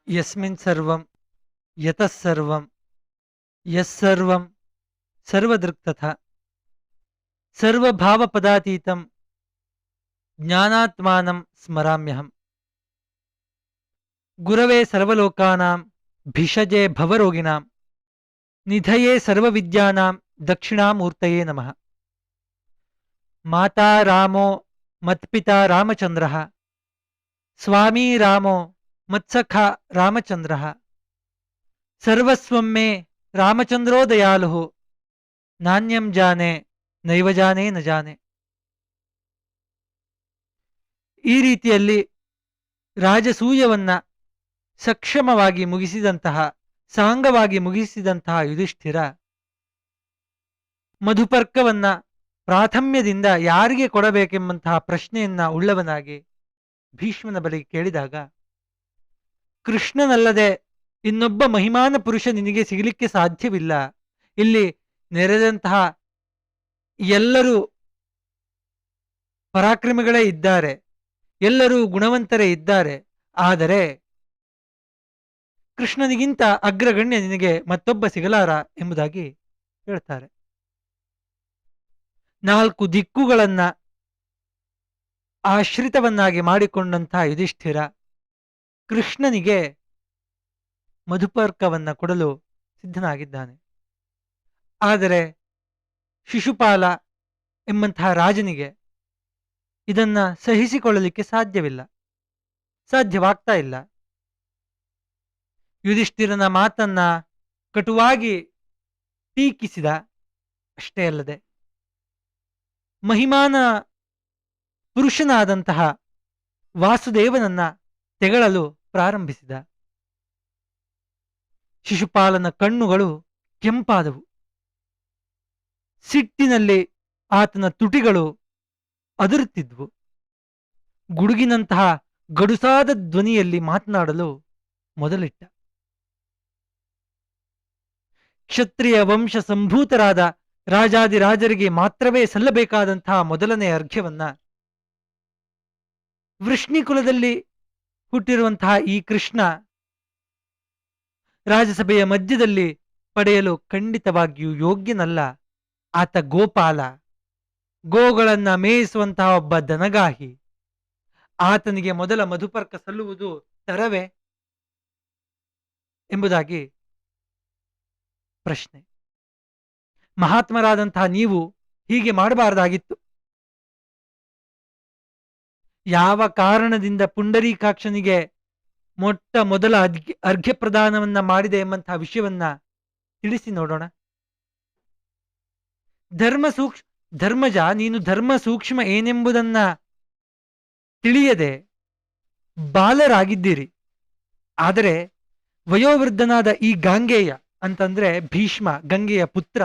ಯಸ್ಮಿನ್ ಸರ್ವಂ ಯತಃ ಸರ್ವಂ ಯಸ್ಸರ್ವಂ ಸರ್ವದೃಕ್ತಥಾ ಸರ್ವಭಾವಪದಾತೀತಂ ಜ್ಞಾನಾತ್ಮಾನಂ ಸ್ಮರಾಮ್ಯಹಂ. ಗುರವೇ ಸರ್ವಲೋಕಾನಾಂ ಭಿಷಜೆ ಭವರೋಗಿಣಾಂ ನಿಧಯೇ ಸರ್ವವಿದ್ಯಾನಾಂ ದಕ್ಷಿಣಾಮೂರ್ತಯೇ ನಮಃ. ಮಾತಾ ರಾಮೋ ಮತ್ಪಿತಾ ರಾಮಚಂದ್ರಃ ಸ್ವಾಮೀ ರಾಮೋ ಮತ್ಸಖಾ ರಾಮಚಂದ್ರಃ ಸರ್ವಸ್ವಂ ಮೇ ರಾಮಚಂದ್ರೋ ದಯಾಲುಃ ನಾಣ್ಯಂ ಜಾನೆ ನೈವ ಜಾನೆ ನ ಜಾನೆ. ಈ ರೀತಿಯಲ್ಲಿ ರಾಜಸೂಯವನ್ನ ಸಕ್ಷಮವಾಗಿ ಮುಗಿಸಿದಂತಹ, ಸಾಂಗವಾಗಿ ಮುಗಿಸಿದಂತಹ ಯುಧಿಷ್ಠಿರ ಮಧುಪರ್ಕವನ್ನ ಪ್ರಾಥಮ್ಯದಿಂದ ಯಾರಿಗೆ ಕೊಡಬೇಕೆಂಬಂತಹ ಪ್ರಶ್ನೆಯನ್ನ ಉಳ್ಳವನಾಗಿ ಭೀಷ್ಮನ ಬಳಿಗೆ ಕೇಳಿದಾಗ, ಕೃಷ್ಣನಲ್ಲದೆ ಇನ್ನೊಬ್ಬ ಮಹಿಮಾನ ಪುರುಷ ನಿನಗೆ ಸಿಗಲಿಕ್ಕೆ ಸಾಧ್ಯವಿಲ್ಲ. ಇಲ್ಲಿ ನೆರೆದಂತಹ ಎಲ್ಲರೂ ಪರಾಕ್ರಮಿಗಳೇ ಇದ್ದಾರೆ, ಎಲ್ಲರೂ ಗುಣವಂತರೇ ಇದ್ದಾರೆ. ಆದರೆ ಕೃಷ್ಣನಿಗಿಂತ ಅಗ್ರಗಣ್ಯ ನಿನಗೆ ಮತ್ತೊಬ್ಬ ಸಿಗಲಾರ ಎಂಬುದಾಗಿ ಹೇಳ್ತಾರೆ. 4 ದಿಕ್ಕುಗಳನ್ನ ಆಶ್ರಿತವನ್ನಾಗಿ ಮಾಡಿಕೊಂಡಂತಹ ಯುಧಿಷ್ಠಿರ ಕೃಷ್ಣನಿಗೆ ಮಧುಪರ್ಕವನ್ನ ಕೊಡಲು ಸಿದ್ಧನಾಗಿದ್ದಾನೆ. ಆದರೆ ಶಿಶುಪಾಲ ಎಂಬಂತಹ ರಾಜನಿಗೆ ಇದನ್ನ ಸಹಿಸಿಕೊಳ್ಳಲಿಕ್ಕೆ ಸಾಧ್ಯವಿಲ್ಲ, ಸಾಧ್ಯವಾಗ್ತಾ ಇಲ್ಲ. ಯುಧಿಷ್ಠಿರನ ಮಾತನ್ನ ಕಟುವಾಗಿ ಟೀಕಿಸಿದ. ಅಷ್ಟೇ ಅಲ್ಲದೆ ಮಹಿಮಾನ ಪುರುಷನಾದಂತಹ ವಾಸುದೇವನನ್ನ ತೆಗಳಲು ಪ್ರಾರಂಭಿಸಿದ. ಶಿಶುಪಾಲನ ಕಣ್ಣುಗಳು ಕೆಂಪಾದವು. ಸಿಟ್ಟಿನಲ್ಲಿ ಆತನ ತುಟಿಗಳು ಅದರುತ್ತಿದ್ವು. ಗುಡುಗಿನಂತಹ ಗಡುಸಾದ ಧ್ವನಿಯಲ್ಲಿ ಮಾತನಾಡಲು ಮೊದಲಿಟ್ಟ. ಕ್ಷತ್ರಿಯ ವಂಶ ಸಂಭೂತರಾದ ರಾಜಾದಿರಾಜರಿಗೆ ಮಾತ್ರವೇ ಸಲ್ಲಬೇಕಾದಂತಹ ಮೊದಲನೇ ಅರ್ಘ್ಯವನ್ನ ವೃಷ್ಣಿಕುಲದಲ್ಲಿ ಹುಟ್ಟಿರುವಂತಹ ಈ ಕೃಷ್ಣ ರಾಜಸಭೆಯ ಮಧ್ಯದಲ್ಲಿ ಪಡೆಯಲು ಖಂಡಿತವಾಗಿಯೂ ಯೋಗ್ಯನಲ್ಲ. ಆತ ಗೋಪಾಲ, ಗೋಗಳನ್ನ ಮೇಯಿಸುವಂತಹ ಒಬ್ಬ ದನಗಾಹಿ. ಆತನಿಗೆ ಮೊದಲ ಮಧುಪರ್ಕ ಸಲ್ಲುವುದು ತರವೇ ಎಂಬುದಾಗಿ ಪ್ರಶ್ನೆ. ಮಹಾತ್ಮರಾದಂತಹ ನೀವು ಹೀಗೆ ಮಾಡಬಾರದಾಗಿತ್ತು. ಯಾವ ಕಾರಣದಿಂದ ಪುಂಡರೀಕಾಕ್ಷನಿಗೆ ಮೊಟ್ಟ ಮೊದಲ ಅರ್ಘ್ಯ ಪ್ರದಾನವನ್ನ ಮಾಡಿದೆ ಎಂಬಂತಹ ವಿಷಯವನ್ನ ತಿಳಿಸಿ ನೋಡೋಣ. ಧರ್ಮಜ, ನೀನು ಧರ್ಮ ಸೂಕ್ಷ್ಮ ಏನೆಂಬುದನ್ನ ತಿಳಿಯದೆ ಬಾಲರಾಗಿದ್ದೀರಿ. ಆದರೆ ವಯೋವೃದ್ಧನಾದ ಈ ಗಾಂಗೇಯ ಅಂತಂದ್ರೆ ಭೀಷ್ಮ, ಗಂಗೆಯ ಪುತ್ರ,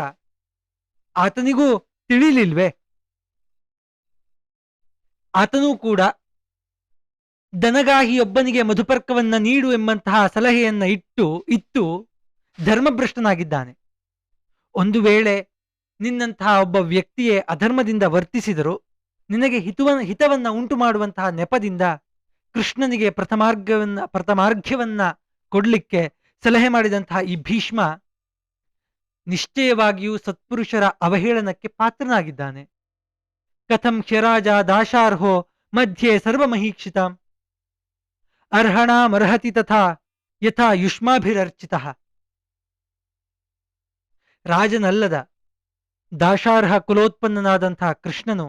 ಆತನಿಗೂ ತಿಳಿಲಿಲ್ವೇ? ಆತನೂ ಕೂಡ ದನಗಾಹಿಯೊಬ್ಬನಿಗೆ ಮಧುಪರ್ಕವನ್ನ ನೀಡು ಎಂಬಂತಹ ಸಲಹೆಯನ್ನ ಇತ್ತು ಧರ್ಮಭ್ರಷ್ಟನಾಗಿದ್ದಾನೆ. ಒಂದು ವೇಳೆ ನಿನ್ನಂತಹ ಒಬ್ಬ ವ್ಯಕ್ತಿಯೇ ಅಧರ್ಮದಿಂದ ವರ್ತಿಸಿದರು, ನಿನಗೆ ಹಿತವನ್ನ ಉಂಟು ಮಾಡುವಂತಹ ನೆಪದಿಂದ ಕೃಷ್ಣನಿಗೆ ಪ್ರಥಮಾರ್ಘ್ಯವನ್ನ ಕೊಡ್ಲಿಕ್ಕೆ ಸಲಹೆ ಮಾಡಿದಂತಹ ಈ ಭೀಷ್ಮ ನಿಶ್ಚಯವಾಗಿಯೂ ಸತ್ಪುರುಷರ ಅವಹೇಳನಕ್ಕೆ ಪಾತ್ರನಾಗಿದ್ದಾನೆ. ಕಥಂ ಹ್ಯರಾಜ ದಾಶಾರ್ಹೋ ಮಧ್ಯೆ ಸರ್ವಮಹೀಕ್ಷಿತಾಂ ಅರ್ಹಣಾಮರ್ಹತಿ ತಥಾ ಯಥಾ ಯುಷ್ಮಾಭಿರರ್ಚಿತಃ. ರಾಜನಲ್ಲದ ದಾಶಾರ್ಹ ಕುಲೋತ್ಪನ್ನನಾದಂತಹ ಕೃಷ್ಣನು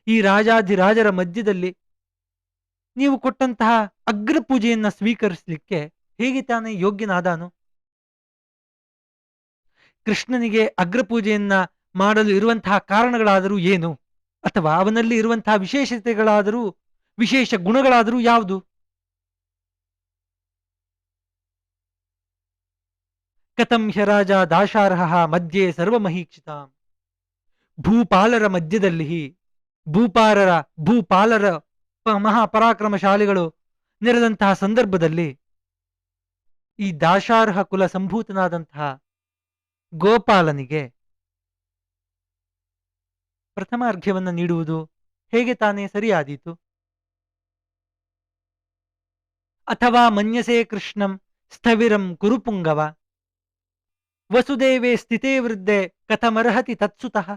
ಈ ರಾಜಾಧಿರಾಜರ ಮಧ್ಯದಲ್ಲಿ ನೀವು ಕೊಟ್ಟಂತಹ ಅಗ್ರ ಪೂಜೆಯನ್ನ ಸ್ವೀಕರಿಸಲಿಕ್ಕೆ ಹೇಗೆ ತಾನೇ ಯೋಗ್ಯನಾದಾನು? ಕೃಷ್ಣನಿಗೆ ಅಗ್ರಪೂಜೆಯನ್ನ ಮಾಡಲು ಇರುವಂತಹ ಕಾರಣಗಳಾದರೂ ಏನು? ಅಥವಾ ಅವನಲ್ಲಿ ಇರುವಂತಹ ವಿಶೇಷತೆಗಳಾದರೂ, ವಿಶೇಷ ಗುಣಗಳಾದರೂ ಯಾವುದು? ಕಥಂ ಹ್ಯರಾಜ ದಾಶಾರ್ಹ ಮಧ್ಯೆ ಸರ್ವಮಹೀಕ್ಷಿತಾಂ. ಭೂಪಾಲರ ಮಧ್ಯದಲ್ಲಿ ಭೂಪಾಲರ ಮಹಾಪರಾಕ್ರಮಶಾಲಿಗಳು ನೆರೆದಂತಹ ಸಂದರ್ಭದಲ್ಲಿ ಈ ದಾಶಾರ್ಹ ಕುಲ ಸಂಭೂತನಾದಂತಹ ಗೋಪಾಲನಿಗೆ ಪ್ರಥಮ ಅರ್ಘ್ಯವನ್ನು ನೀಡುವುದು ಹೇಗೆ ತಾನೇ ಸರಿಯಾದೀತು? ಅಥವಾ ಮನ್ಯಸೇ ಕೃಷ್ಣಂ ಸ್ಥವಿರಂ ಕುರುಪುಂಗವ ವಸುದೇವೇ ಸ್ಥಿತೇ ವೃದ್ಧೆ ಕಥಮರ್ಹತಿ ತತ್ಸುತಃ.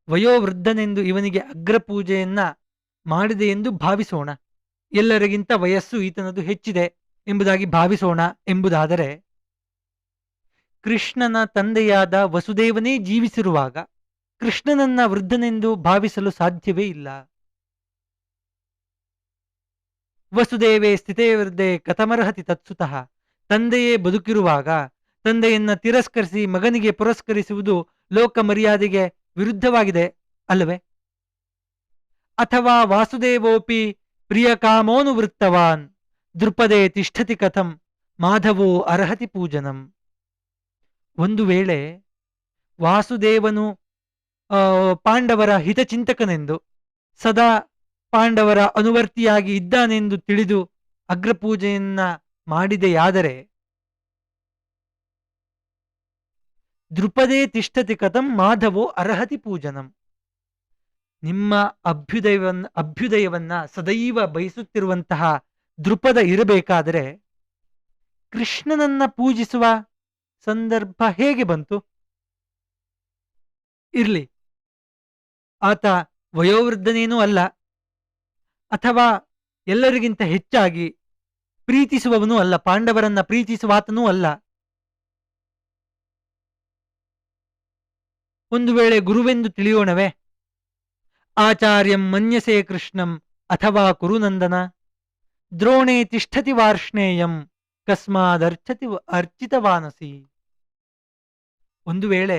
ವಯೋವೃದ್ಧನೆಂದು ಇವನಿಗೆ ಅಗ್ರಪೂಜೆಯನ್ನ ಮಾಡಿದೆ ಎಂದು ಭಾವಿಸೋಣ. ಎಲ್ಲರಿಗಿಂತ ವಯಸ್ಸು ಈತನದು ಹೆಚ್ಚಿದೆ ಎಂಬುದಾಗಿ ಭಾವಿಸೋಣ ಎಂಬುದಾದರೆ, ಕೃಷ್ಣನ ತಂದೆಯಾದ ವಸುದೇವನೇ ಜೀವಿಸಿರುವಾಗ ಕೃಷ್ಣನನ್ನ ವೃದ್ಧನೆಂದು ಭಾವಿಸಲು ಸಾಧ್ಯವೇ ಇಲ್ಲ. ವಸುದೇವೇ ಸ್ಥಿತೇ ವೃದ್ಧೆ ಕಥಮರ್ಹತಿ ತತ್ಸುತಃ. ತಂದೆಯೇ ಬದುಕಿರುವಾಗ ತಂದೆಯನ್ನ ತಿರಸ್ಕರಿಸಿ ಮಗನಿಗೆ ಪುರಸ್ಕರಿಸುವುದು ಲೋಕ ಮರ್ಯಾದೆಗೆ ವಿರುದ್ಧವಾಗಿದೆ ಅಲ್ಲವೇ? ಅಥವಾ ವಾಸುದೇವೋಪಿ ಪ್ರಿಯಕಾಮೋನುವೃತ್ತವಾನ್ ದೃಪದೇ ತಿಷ್ಠತಿ ಕಥಂ ಮಾಧವೋ ಅರ್ಹತಿ ಪೂಜನಂ. ಒಂದು ವೇಳೆ ವಾಸುದೇವನು ಪಾಂಡವರ ಹಿತಚಿಂತಕನೆಂದು ಸದಾ ಪಾಂಡವರ ಅನುವರ್ತಿಯಾಗಿ ಇದ್ದಾನೆಂದು ತಿಳಿದು ಅಗ್ರಪೂಜೆಯನ್ನ ಮಾಡಿದೆಯಾದರೆ, ದೃಪದೇ ತಿಷ್ಠತಿ ಕಥಂ ಮಾಧವೋ ಅರ್ಹತಿ ಪೂಜನಂ. ನಿಮ್ಮ ಅಭ್ಯುದಯವನ್ನ ಸದೈವ ಬಯಸುತ್ತಿರುವಂತಹ ದೃಪದ ಇರಬೇಕಾದರೆ ಕೃಷ್ಣನನ್ನ ಪೂಜಿಸುವ ಸಂದರ್ಭ ಹೇಗೆ ಬಂತು? ಇರ್ಲಿ, ಆತ ವಯೋವೃದ್ಧನೇನೂ ಅಲ್ಲ, ಅಥವಾ ಎಲ್ಲರಿಗಿಂತ ಹೆಚ್ಚಾಗಿ ಪ್ರೀತಿಸುವವನೂ ಅಲ್ಲ, ಪಾಂಡವರನ್ನ ಪ್ರೀತಿಸುವಾತನೂ ಅಲ್ಲ. ಒಂದು ವೇಳೆ ಗುರುವೆಂದು ತಿಳಿಯೋಣವೇ? ಆಚಾರ್ಯಂ ಮನ್ಯಸೇ ಕೃಷ್ಣಂ ಅಥವಾ ಕುರುನಂದನ ದ್ರೋಣೇ ತಿಷ್ಠತಿ ವಾರ್ಷ್ಣೇಯಂ ಕಸ್ಮಾದರ್ಚತಿ ಅರ್ಚಿತವಾನಸಿ. ಒಂದು ವೇಳೆ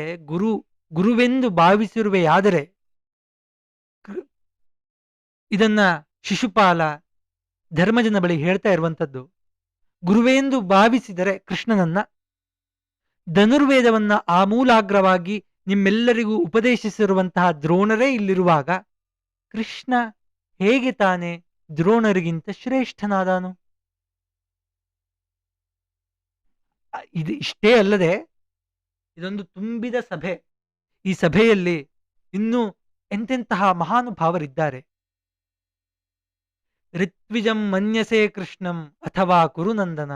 ಗುರುವೆಂದು ಭಾವಿಸಿರುವೆಯಾದರೆ, ಇದನ್ನ ಶಿಶುಪಾಲ ಧರ್ಮಜನ ಬಳಿ ಹೇಳ್ತಾ ಇರುವಂಥದ್ದು, ಗುರುವೆಂದು ಭಾವಿಸಿದರೆ ಕೃಷ್ಣನನ್ನ, ಧನುರ್ವೇದವನ್ನ ಆಮೂಲಾಗ್ರವಾಗಿ ನಿಮ್ಮೆಲ್ಲರಿಗೂ ಉಪದೇಶಿಸಿರುವಂತಹ ದ್ರೋಣರೇ ಇಲ್ಲಿರುವಾಗ ಕೃಷ್ಣ ಹೇಗೆ ತಾನೇ ದ್ರೋಣರಿಗಿಂತ ಶ್ರೇಷ್ಠನಾದಾನು? ಇದು ಇಷ್ಟೇ ಅಲ್ಲದೆ ಇದೊಂದು ತುಂಬಿದ ಸಭೆ. ಈ ಸಭೆಯಲ್ಲಿ ಇನ್ನೂ ಎಂತೆಂತಹ ಮಹಾನುಭಾವರಿದ್ದಾರೆ. ಋತ್ವಿಜಂ ಮನ್ಯಸೇ ಕೃಷ್ಣಂ ಅಥವಾ ಕುರುನಂದನ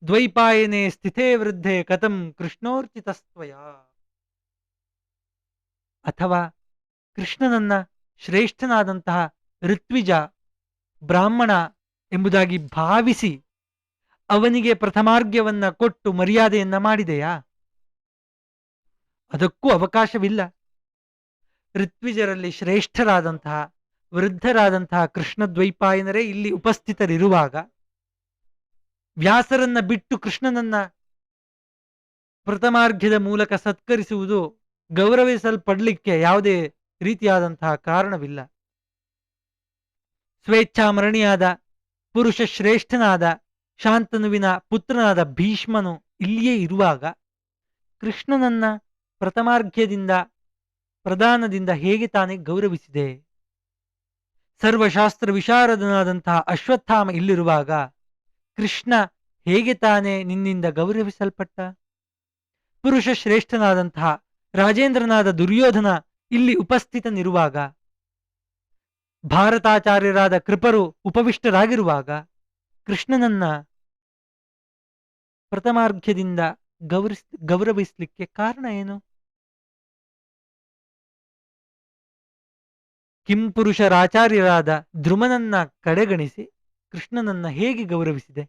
ದ್ವೈಪಾಯನೆ ಸ್ಥಿತೇ ವೃದ್ಧೆ ಕಥಂ ಕೃಷ್ಣೋರ್ಚಿತಸ್ತ್ವಯ. ಅಥವಾ ಕೃಷ್ಣನನ್ನ ಶ್ರೇಷ್ಠನಾದಂತಹ ಋತ್ವಿಜ ಬ್ರಾಹ್ಮಣ ಎಂಬುದಾಗಿ ಭಾವಿಸಿ ಅವನಿಗೆ ಪ್ರಥಮಾರ್ಘ್ಯವನ್ನ ಕೊಟ್ಟು ಮರ್ಯಾದೆಯನ್ನ ಮಾಡಿದೆಯಾ? ಅದಕ್ಕೂ ಅವಕಾಶವಿಲ್ಲ. ಋತ್ವಿಜರಲ್ಲಿ ಶ್ರೇಷ್ಠರಾದಂತಹ ವೃದ್ಧರಾದಂತಹ ಕೃಷ್ಣದ್ವೈಪಾಯನರೇ ಇಲ್ಲಿ ಉಪಸ್ಥಿತರಿರುವಾಗ ವ್ಯಾಸರನ್ನ ಬಿಟ್ಟು ಕೃಷ್ಣನನ್ನ ಪ್ರಥಮಾರ್ಘ್ಯದ ಮೂಲಕ ಸತ್ಕರಿಸುವುದು ಗೌರವಿಸಲ್ಪಡಲಿಕ್ಕೆ ಯಾವುದೇ ರೀತಿಯಾದಂತಹ ಕಾರಣವಿಲ್ಲ. ಸ್ವೇಚ್ಛಾಮರಣಿಯಾದ ಪುರುಷ ಶ್ರೇಷ್ಠನಾದ ಶಾಂತನುವಿನ ಪುತ್ರನಾದ ಭೀಷ್ಮನು ಇಲ್ಲಿಯೇ ಇರುವಾಗ ಕೃಷ್ಣನನ್ನ ಪ್ರಥಮಾರ್ಘ್ಯದಿಂದ ಪ್ರದಾನದಿಂದ ಹೇಗೆ ತಾನೇ ಗೌರವಿಸಿದೆ? ಸರ್ವಶಾಸ್ತ್ರ ವಿಶಾರದನಾದಂತಹ ಅಶ್ವತ್ಥಾಮ ಇಲ್ಲಿರುವಾಗ ಕೃಷ್ಣ ಹೇಗೆ ತಾನೇ ನಿನ್ನಿಂದ ಗೌರವಿಸಲ್ಪಟ್ಟ? ಪುರುಷ ಶ್ರೇಷ್ಠನಾದಂತಹ ರಾಜೇಂದ್ರನಾದ ದುರ್ಯೋಧನ ಇಲ್ಲಿ ಉಪಸ್ಥಿತನಿರುವಾಗ, ಭಾರತಾಚಾರ್ಯರಾದ ಕೃಪರು ಉಪವಿಷ್ಟರಾಗಿರುವಾಗ ಕೃಷ್ಣನನ್ನ ಪ್ರಥಮಾರ್ಘ್ಯದಿಂದ ಗೌರವಿಸಲಿಕ್ಕೆ ಕಾರಣ ಏನು? ಕಿಂಪುರುಷರಾಚಾರ್ಯರಾದ ಧ್ರುಮನನ್ನ ಕಡೆಗಣಿಸಿ ಕೃಷ್ಣನನ್ನ ಹೇಗೆ ಗೌರವಿಸಿದೆ?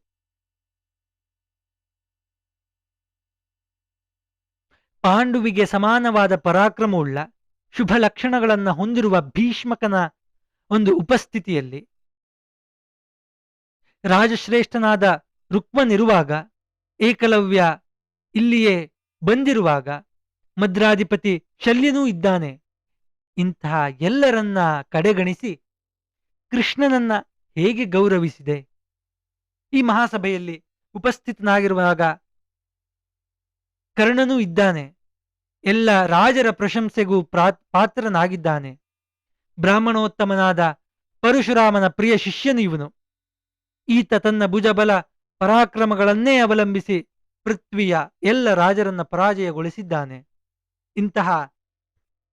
ಪಾಂಡುವಿಗೆ ಸಮಾನವಾದ ಪರಾಕ್ರಮವುಳ್ಳ ಶುಭ ಲಕ್ಷಣಗಳನ್ನು ಹೊಂದಿರುವ ಭೀಷ್ಮಕನ ಒಂದು ಉಪಸ್ಥಿತಿಯಲ್ಲಿ ರಾಜಶ್ರೇಷ್ಠನಾದ ರುಕ್ಮನಿರುವಾಗ, ಏಕಲವ್ಯ ಇಲ್ಲಿಯೇ ಬಂದಿರುವಾಗ, ಮದ್ರಾಧಿಪತಿ ಶಲ್ಯನೂ ಇದ್ದಾನೆ. ಇಂತಹ ಎಲ್ಲರನ್ನ ಕಡೆಗಣಿಸಿ ಕೃಷ್ಣನನ್ನ ಹೇಗೆ ಗೌರವಿಸಿದೆ? ಈ ಮಹಾಸಭೆಯಲ್ಲಿ ಉಪಸ್ಥಿತನಾಗಿರುವಾಗ ಕರ್ಣನೂ ಇದ್ದಾನೆ. ಎಲ್ಲ ರಾಜರ ಪ್ರಶಂಸೆಗೂ ಪಾತ್ರನಾಗಿದ್ದಾನೆ. ಬ್ರಾಹ್ಮಣೋತ್ತಮನಾದ ಪರಶುರಾಮನ ಪ್ರಿಯ ಶಿಷ್ಯನು ಇವನು. ಈತ ತನ್ನ ಭುಜಬಲ ಪರಾಕ್ರಮಗಳನ್ನೇ ಅವಲಂಬಿಸಿ ಪೃಥ್ವಿಯ ಎಲ್ಲ ರಾಜರನ್ನ ಪರಾಜಯಗೊಳಿಸಿದ್ದಾನೆ. ಇಂತಹ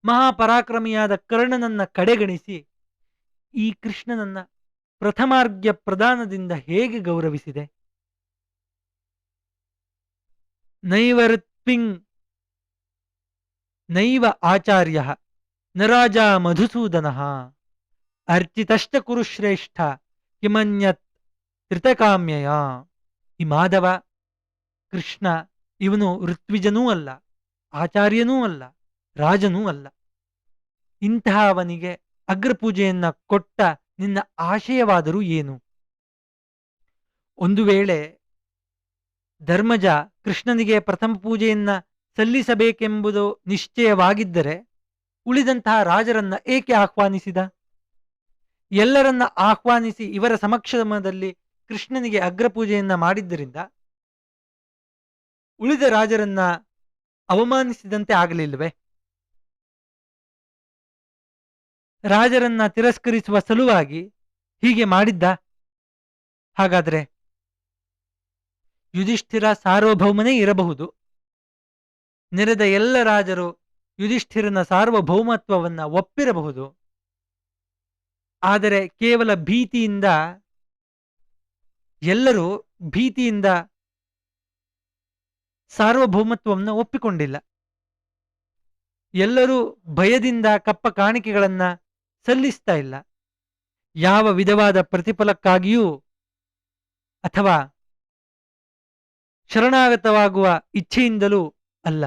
ಮಹಾಪರಾಕ್ರಮಿಯಾದ ಕರ್ಣನನ್ನ ಕಡೆಗಣಿಸಿ ಈ ಕೃಷ್ಣನನ್ನ ಪ್ರಥಮಾರ್ಘ್ಯ ಪ್ರದಾನದಿಂದ ಹೇಗೆ ಗೌರವಿಸಿದೆ? ನೈವಋತ್ವಿಂಗ್ ನೈವ ಆಚಾರ್ಯ ನ ರಾಜ ಮಧುಸೂದನ ಅರ್ಚಿತಶ್ಚ ಕುರುಶ್ರೇಷ್ಠ ಕಿಮನ್ಯತ್ ತ್ರಿತಕಾಮ್ಯಯ. ಈ ಮಾಧವ ಕೃಷ್ಣ ಇವನು ಋತ್ವಿಜನೂ ಅಲ್ಲ, ಆಚಾರ್ಯನೂ ಅಲ್ಲ, ರಾಜನೂ ಅಲ್ಲ. ಇಂತಹವನಿಗೆ ಅಗ್ರಪೂಜೆಯನ್ನ ಕೊಟ್ಟ ನಿನ್ನ ಆಶಯವಾದರೂ ಏನು? ಒಂದು ವೇಳೆ ಧರ್ಮಜ ಕೃಷ್ಣನಿಗೆ ಪ್ರಥಮ ಪೂಜೆಯನ್ನ ಸಲ್ಲಿಸಬೇಕೆಂಬುದು ನಿಶ್ಚಯವಾಗಿದ್ದರೆ ಉಳಿದಂತಹ ರಾಜರನ್ನ ಏಕೆ ಆಹ್ವಾನಿಸಿದ? ಎಲ್ಲರನ್ನ ಆಹ್ವಾನಿಸಿ ಇವರ ಸಮಕ್ಷಮದಲ್ಲಿ ಕೃಷ್ಣನಿಗೆ ಅಗ್ರಪೂಜೆಯನ್ನ ಮಾಡಿದ್ದರಿಂದ ಉಳಿದ ರಾಜರನ್ನ ಅವಮಾನಿಸಿದಂತೆ ಆಗಲಿಲ್ಲವೇ? ರಾಜರನ್ನ ತಿರಸ್ಕರಿಸುವ ಸಲುವಾಗಿ ಹೀಗೆ ಮಾಡಿದ್ದ? ಹಾಗಾದ್ರೆ ಯುಧಿಷ್ಠಿರ ಸಾರ್ವಭೌಮನೇ ಇರಬಹುದು. ನೆರೆದ ಎಲ್ಲ ರಾಜರು ಯುಧಿಷ್ಠಿರನ ಸಾರ್ವಭೌಮತ್ವವನ್ನ ಒಪ್ಪಿರಬಹುದು. ಆದರೆ ಕೇವಲ ಭೀತಿಯಿಂದ ಎಲ್ಲರೂ ಭೀತಿಯಿಂದ ಸಾರ್ವಭೌಮತ್ವವನ್ನು ಒಪ್ಪಿಕೊಂಡಿಲ್ಲ. ಎಲ್ಲರೂ ಭಯದಿಂದ ಕಪ್ಪ ಕಾಣಿಕೆಗಳನ್ನ ಸಲ್ಲಿಸ್ತಾ ಇಲ್ಲ. ಯಾವ ವಿಧವಾದ ಪ್ರತಿಫಲಕ್ಕಾಗಿಯೂ ಅಥವಾ ಶರಣಾಗತವಾಗುವ ಇಚ್ಛೆಯಿಂದಲೂ ಅಲ್ಲ.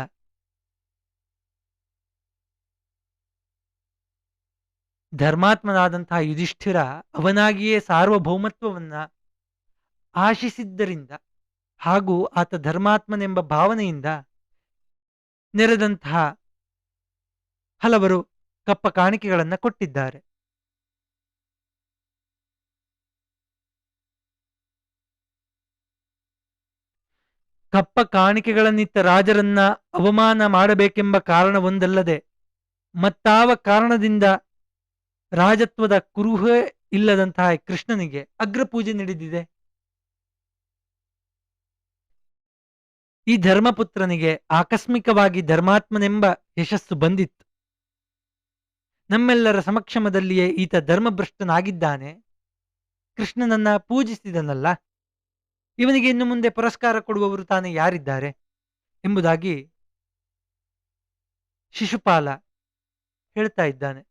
ಧರ್ಮಾತ್ಮನಾದಂತಹ ಯುಧಿಷ್ಠಿರ ಅವನಾಗಿಯೇ ಸಾರ್ವಭೌಮತ್ವವನ್ನ ಆಶಿಸಿದ್ದರಿಂದ ಹಾಗೂ ಆತ ಧರ್ಮಾತ್ಮನೆಂಬ ಭಾವನೆಯಿಂದ ನೆರೆದಂತಹ ಹಲವರು ಕಪ್ಪ ಕಾಣಿಕೆಗಳನ್ನು ಕೊಟ್ಟಿದ್ದಾರೆ. ಕಪ್ಪ ಕಾಣಿಕೆಗಳನ್ನಿತ್ತ ರಾಜರನ್ನ ಅವಮಾನ ಮಾಡಬೇಕೆಂಬ ಕಾರಣವೊಂದಲ್ಲದೆ ಮತ್ತಾವ ಕಾರಣದಿಂದ ರಾಜತ್ವದ ಕುರುಹೇ ಇಲ್ಲದಂತಹ ಕೃಷ್ಣನಿಗೆ ಅಗ್ರಪೂಜೆ ನಡೆದಿದೆ? ಈ ಧರ್ಮಪುತ್ರನಿಗೆ ಆಕಸ್ಮಿಕವಾಗಿ ಧರ್ಮಾತ್ಮನೆಂಬ ಯಶಸ್ಸು ಬಂದಿತ್ತು. ನಮ್ಮೆಲ್ಲರ ಸಮಕ್ಷಮದಲ್ಲಿಯೇ ಈತ ಧರ್ಮಭ್ರಷ್ಟನಾಗಿದ್ದಾನೆ. ಕೃಷ್ಣನನ್ನ ಪೂಜಿಸಿದನಲ್ಲ, ಇವನಿಗೆ ಇನ್ನು ಮುಂದೆ ಪುರಸ್ಕಾರ ಕೊಡುವವರು ತಾನೇ ಯಾರಿದ್ದಾರೆ ಎಂಬುದಾಗಿ ಶಿಶುಪಾಲ ಹೇಳ್ತಾ ಇದ್ದಾನೆ.